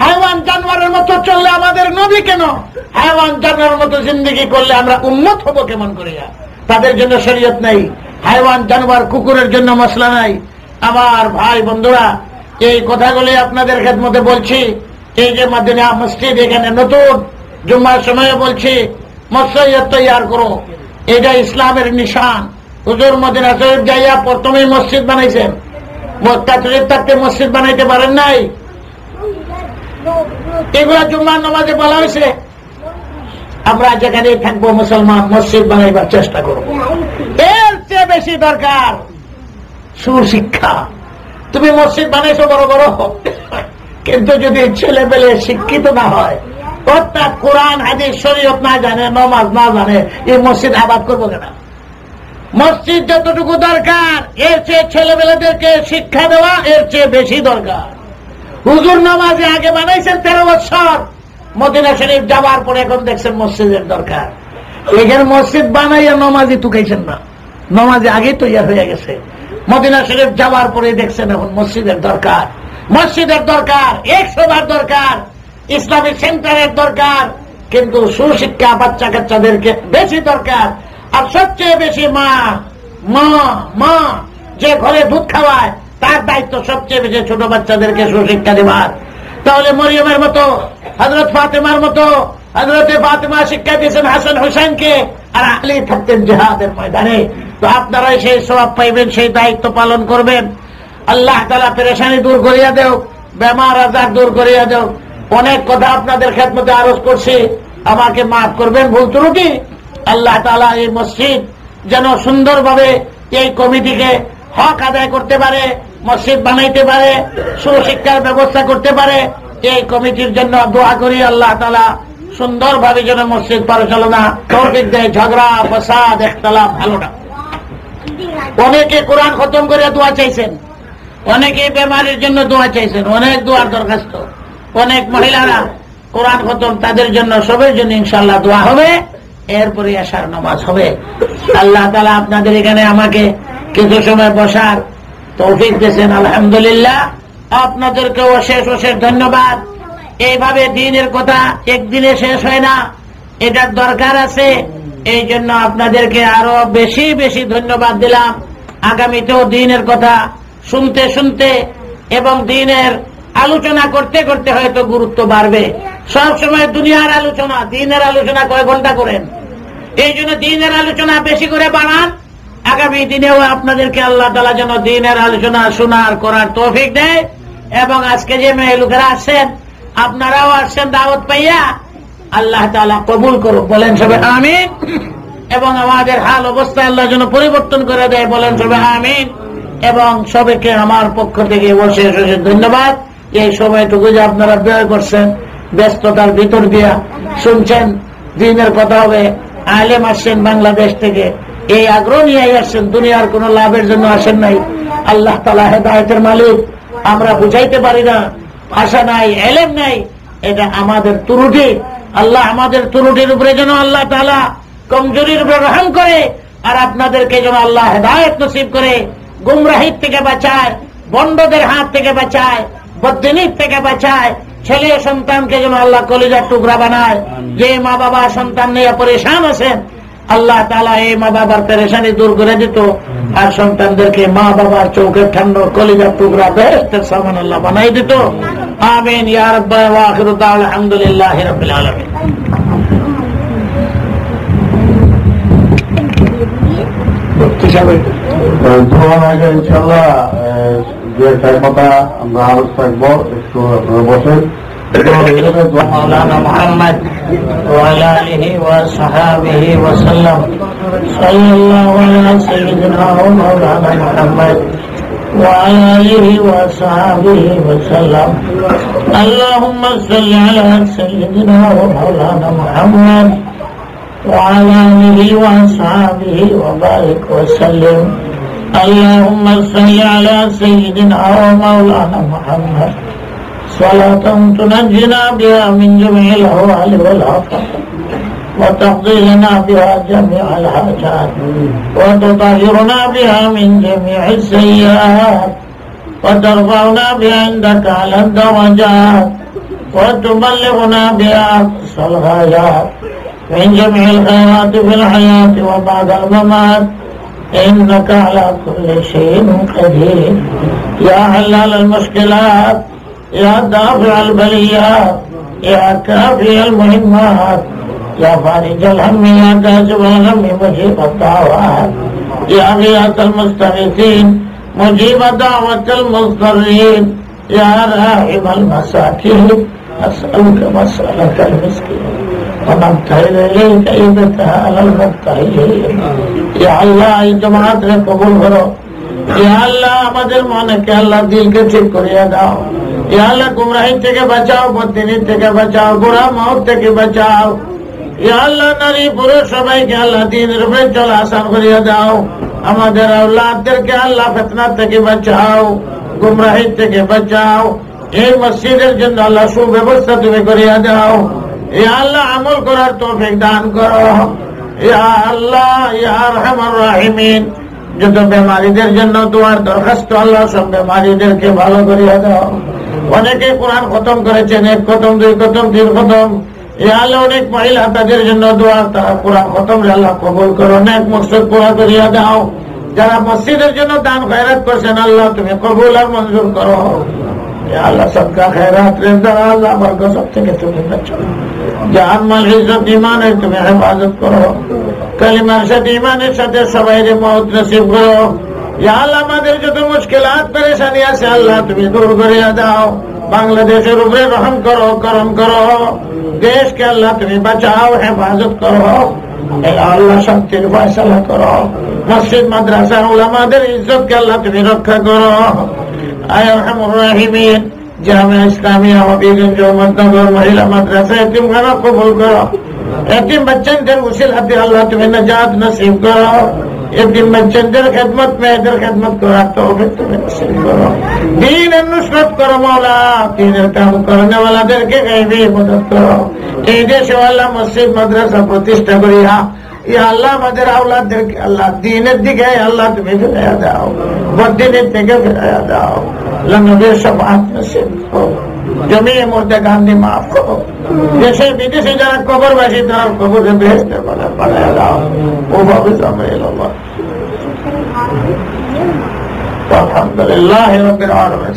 হাইওয়ান জানোয়ারের মতো চললে আমাদের নবী কেন? হাইওয়ান জানোয়ারের মতো জিন্দগি করলে আমরা উম্মত হব কেমন করে? তাদের জন্য শরীয়ত নাই। হাইওয়ান জানোয়ার কুকুরের জন্য মশলা নাই। আমার ভাই বন্ধুরা, এই কথাগুলি আপনাদের খেদমতে বলছি। এই যে মদিনা মসজিদ, এখানে নতুন জুম্মার সময় বলছি মসজিদ তৈয়ার করো, এটা ইসলামের নিশান। হুজুর মদিনা শরীফ যাইয়া প্রথমেই মসজিদ বানাইছেন, মক্কা শরীফ থাকতে মসজিদ বানাইতে পারেন নাই। এগুলা জুম্মার নামাজে বলা হয়েছে। আমরা যেখানে থাকবো মুসলমান, মসজিদ বানাইবার চেষ্টা করব। এর চেয়ে বেশি দরকার সুশিক্ষা। তুমি মসজিদ বানাইছো বড় বড়, কিন্তু যদি ছেলে পেলে শিক্ষিত না হয়, অর্থাৎ কোরআন হাদিস শরীয়ত না জানে, নামাজ না জানে, এই মসজিদ আবাদ করবো কেন? মসজিদ যতটুকু দরকার, এর চেয়ে ছেলেমেয়েদেরকে শিক্ষা দেওয়া এর চেয়ে বেশি দরকার। হুজুর নামাজে আগে বানাইছেন 13 বছর, মদিনা শরীফ যাওয়ার পরে এখন দেখছেন মসজিদের দরকার। এখানে মসজিদ বানাইয়া নমাজি টুকাইছেন না, নমাজে আগে তৈরি হয়ে গেছে। মদিনা শরীফ যাওয়ার পরে দেখছেন এখন মসজিদের দরকার। মসজিদের দরকার, 100 বার দরকার, ইসলামিক সেন্টারের দরকার, কিন্তু সুশিক্ষা বাচ্চা কাচ্চাদেরকে বেশি দরকার। আর সবচেয়ে বেশি মা মা মা যে ঘরে দুধ খাওয়ায়, তার দায়িত্ব সবচেয়ে বেশি ছোট বাচ্চাদেরকে সুশিক্ষা দেবার। তাহলে মরিয়মের মতো, হযরত ফাতেমার মতো, হযরতে ফাতেমা শিক্ষা দিয়েছেন হাসান হুসাইনকে, আর আলী থাকতেন জিহাদের ময়দানে। তো আপনারাই সেই সওয়াব পাইবেন, সেই দায়িত্ব পালন করবেন। আল্লাহ তাআলা পেরেশানি দূর করিয়া দেও, বেমার আজার দূর করিয়া দেও। অনেক কথা আপনাদের খেদমতে আরজ করছি, আমাকে মাফ করবেন ভুল ত্রুটি। আল্লাহ তাআলা এই মসজিদ যেন সুন্দরভাবে এই কমিটিকে হক আদায় করতে পারে, মসজিদ বানাইতে পারে, সুশিক্ষার ব্যবস্থা করতে পারে। এই কমিটির জন্য দোয়া করি, আল্লাহ তাআলা সুন্দরভাবে যেন মসজিদ পরিচালনা তৌফিক দেয়। ঝগড়া ফসাদ ইখতিলাফ ভালো না। অনেকে কোরআন খতম করে দোয়া চাইছেন, অনেকে বেমারির জন্য দোয়া চাইছেন, অনেক দোয়ার দরখাস্ত। অনেক মহিলারা কোরআন খতম, তাদের জন্য সবের জন্য ইনশাআল্লাহ দোয়া হবে। এরপরে আশার নামাজ হবে। আল্লাহ তাআলা আপনাদের এখানে আমাকে কিছু সময় বসার তৌফিক দিয়েছেন, আলহামদুলিল্লাহ। আপনাদেরকেও অশেষ অশেষ ধন্যবাদ। এইভাবে দিনের কথা একদিনে শেষ হয় না, এটার দরকার আছে। এই জন্য আপনাদেরকে আরো বেশি বেশি ধন্যবাদ দিলাম। আগামীতেও দিনের কথা শুনতে শুনতে এবং দিনের আলোচনা করতে করতে হয়তো গুরুত্ব বাড়বে। সব সময় দুনিয়ার আলোচনা, দিনের আলোচনা কয় ঘন্টা করেন? এই জন্য দিনের আলোচনা বেশি করে বাড়ান। আগামী দিনেও আপনাদেরকে আল্লাহ তাআলা যেন দিনের আলোচনা শোনার করার তৌফিক দেয়। এবং আজকে যে মেয়ে লোকেরা আসছেন, আপনারাও আসছেন দাওয়াত পাইয়া, আল্লাহ তাআলা কবুল করুক, বলেন সবাই আমিন। এবং আমাদের হাল অবস্থা আল্লাহ যেন পরিবর্তন করে দেয়, বলেন সবাই আমিন। এবং সবাইকে আমার পক্ষ থেকে অশেষ অশেষ ধন্যবাদ। এই সময়টুকু যে আপনারা ব্যয় করছেন, ব্যস্ততার ভিতর দিয়া শুনছেন, দিনের কথা হবে, আলেম আসছেন বাংলাদেশ থেকে, এই আগ্রহ নিয়ে আসছেন, দুনিয়ার কোন লাভের জন্য আসেন নাই। আল্লাহ তাআলা হেদায়েতের মালিক, আমরা বুঝাইতে পারি না, ভাষা নাই, এলেম নাই, এটা আমাদের ত্রুটি। আল্লাহ আমাদের ত্রুটির উপরে যেন আল্লাহ তাআলা কমজোরির উপরে রহম করে, আর আপনাদেরকে যেন আল্লাহ হেদায়েত নসিব করে, গুমরাহির থেকে বাঁচায়, বন্ডদের হাত থেকে বাঁচায়, বদদিনীর থেকে বাঁচায়। ছেলে সন্তানকে যেন আল্লাহ কলিজার টুকরা বানায়। যে মা বাবা সন্তান নিয়ে পরেশান আছেন, আল্লাহ তাআলা এই মা বাবার পেরেশানি দূর করে দিত, আর সন্তানদেরকে মা বাবার চৌকের ঠান্ডা কলিজার টুকরা বেহেশতের সামান আল্লাহ বানাই দিত। আমিন ইয়া রাব্বানা ওয়া আখিরু দাওয়ানা আলহামদুলিল্লাহি রাব্বিল আলামিন। ইনশাআল্লাহ যে কথা আমরা আরো থাকবো, একটু আপনারা বসেন। مولانا محمد وعلى آله وصحابه وسلم. صلى الله على سيدنا ومولانا محمد وعلى آله وصحابه وسلم. اللهم صل على سيدنا ومولانا محمد وعلى آله وصحابه وبارك وسلم. اللهم صل على سيدنا ومولانا محمد صلاة تنجنا بها من جميع الأهوال والآفات، وتقضي لنا بها جميع الحاجات، وتطهرنا بها من جميع السيئات، وترفعنا بها عندك على الدرجات، وتبلغنا بها أقصى الغايات من جميع الخيرات في الحياة وبعد الممات، إنك على كل شيء قدير. يا حلال المشكلات، يا دافع البليات، يا كافي المهمات، يا فارج الهم، يا كاشف الغم، مجيب الدعوات، يا غياث المستغيثين، مجيب دعوة المضطرين، يا راحم المساكين، أسألك مسألة المسكين ونبتهل إليك إبتهال على المبتهلين. يا الله جماعت রে কবুল করো। ইয়া আল্লাহ আমাদের মনকে আল্লাহ দিলকে ঠিক করিয়া দাও। ইয়া আল্লাহ গুমরাহি থেকে বাঁচাও, বদদিনী থেকে বাঁচাও, বুড়া মওত থেকে বাঁচাও। ইয়া আল্লাহ নারী পুরুষ সবাইকে আল্লাহ দ্বীনের উপরে চলা আসান করিয়া দাও। আমাদের আওলাদদেরকে আল্লাহ ফিতনা থেকে বাঁচাও, গুমরাহি থেকে বাঁচাও। এই মসজিদের জন্য আল্লাহ সুব্যবস্থা তুমি করিয়া দাও। ইয়া আল্লাহ আমল করার তৌফিক দান করো। ইয়া আল্লাহ ইয়া আরহামার রাহিমিন, যত বেমারিদের জন্য তোমার দরখাস্ত আল্লাহ, সব বেমারিদেরকে ভালো করিয়া দাও। অনেকে কোরআন খতম করেছেন, 1 খতম 2 খতম 3 খতম। ইয়া আল্লাহ অনেক মহিলা তাদের জন্য দোয়া, তারা কোরআন খতম আল্লাহ কবুল করো, নেক মকসদ পুরা করিয়া দাও। যারা মসজিদের জন্য দান খয়রাত করছেন আল্লাহ তুমি কবুল আর মঞ্জুর করো। ইয়া আল্লাহ সদকা খয়রাত রেজা আল্লাহ বরকত সব থেকে তুমি বাঁচাও। জান মাল ইজ্জত ইমানের তুমি হেফাজত করো। কালিমার সাথে ইমানের সাথে সবাইকে মওত নসিব করো। ইয়া আল্লাহ আমাদের যত মুশকিলাত পেরেশানি আছে আল্লাহ তুমি দূর করিয়া দাও। বাংলাদেশের উপরে রহম করো, করম করো। দেশকে আল্লাহ তুমি বাঁচাও, হেফাজত করো। আল্লাহ শান্তির ফয়সালা করো। মসজিদ মাদ্রাসা উলামাদের ইজ্জতকে আল্লাহ তুমি রক্ষা করো। আয় আরহামুর রাহিমিন, জামিয়া ইসলামিয়া হবিগঞ্জ মদনগর মহিলা মাদ্রাসা এতিমখানা কবুল করো। এতিম বাচ্চাদের উসিলাতে আল্লাহ তুমি নাজাত নসিব করো। এতিম বাচ্চাদের খেদমত মেয়েদের খেদমত করার তৌফিক তুমি নসিব করো। দ্বীনের নুসরত করো মওলা, দ্বীনের কাম করনে ওয়ালাদেরকে গায়বী মদদ করো। এই দেশে আল্লাহ মসজিদ মাদ্রাসা প্রতিষ্ঠা করিয়া ইয়া আল্লাহ আমাদের আওলাদদেরকে আল্লাহ দ্বীনের দিকে আল্লাহ তুমি ফিরাইয়া দাও, বদ্দিনের থেকে ফিরাইয়া দাও। আল্লাহ নবীর শাফাআত নসিব করো, জমি মুর্দে গান্ধী মাফ করো, দেশে বিদেশে যারা কবরবাসী তারা কবরে বেহেশতের বানাইয়া দাও। ওভাবে জামাইল আল্লাহ। আলহামদুলিল্লাহ রাব্বিল আলামিন।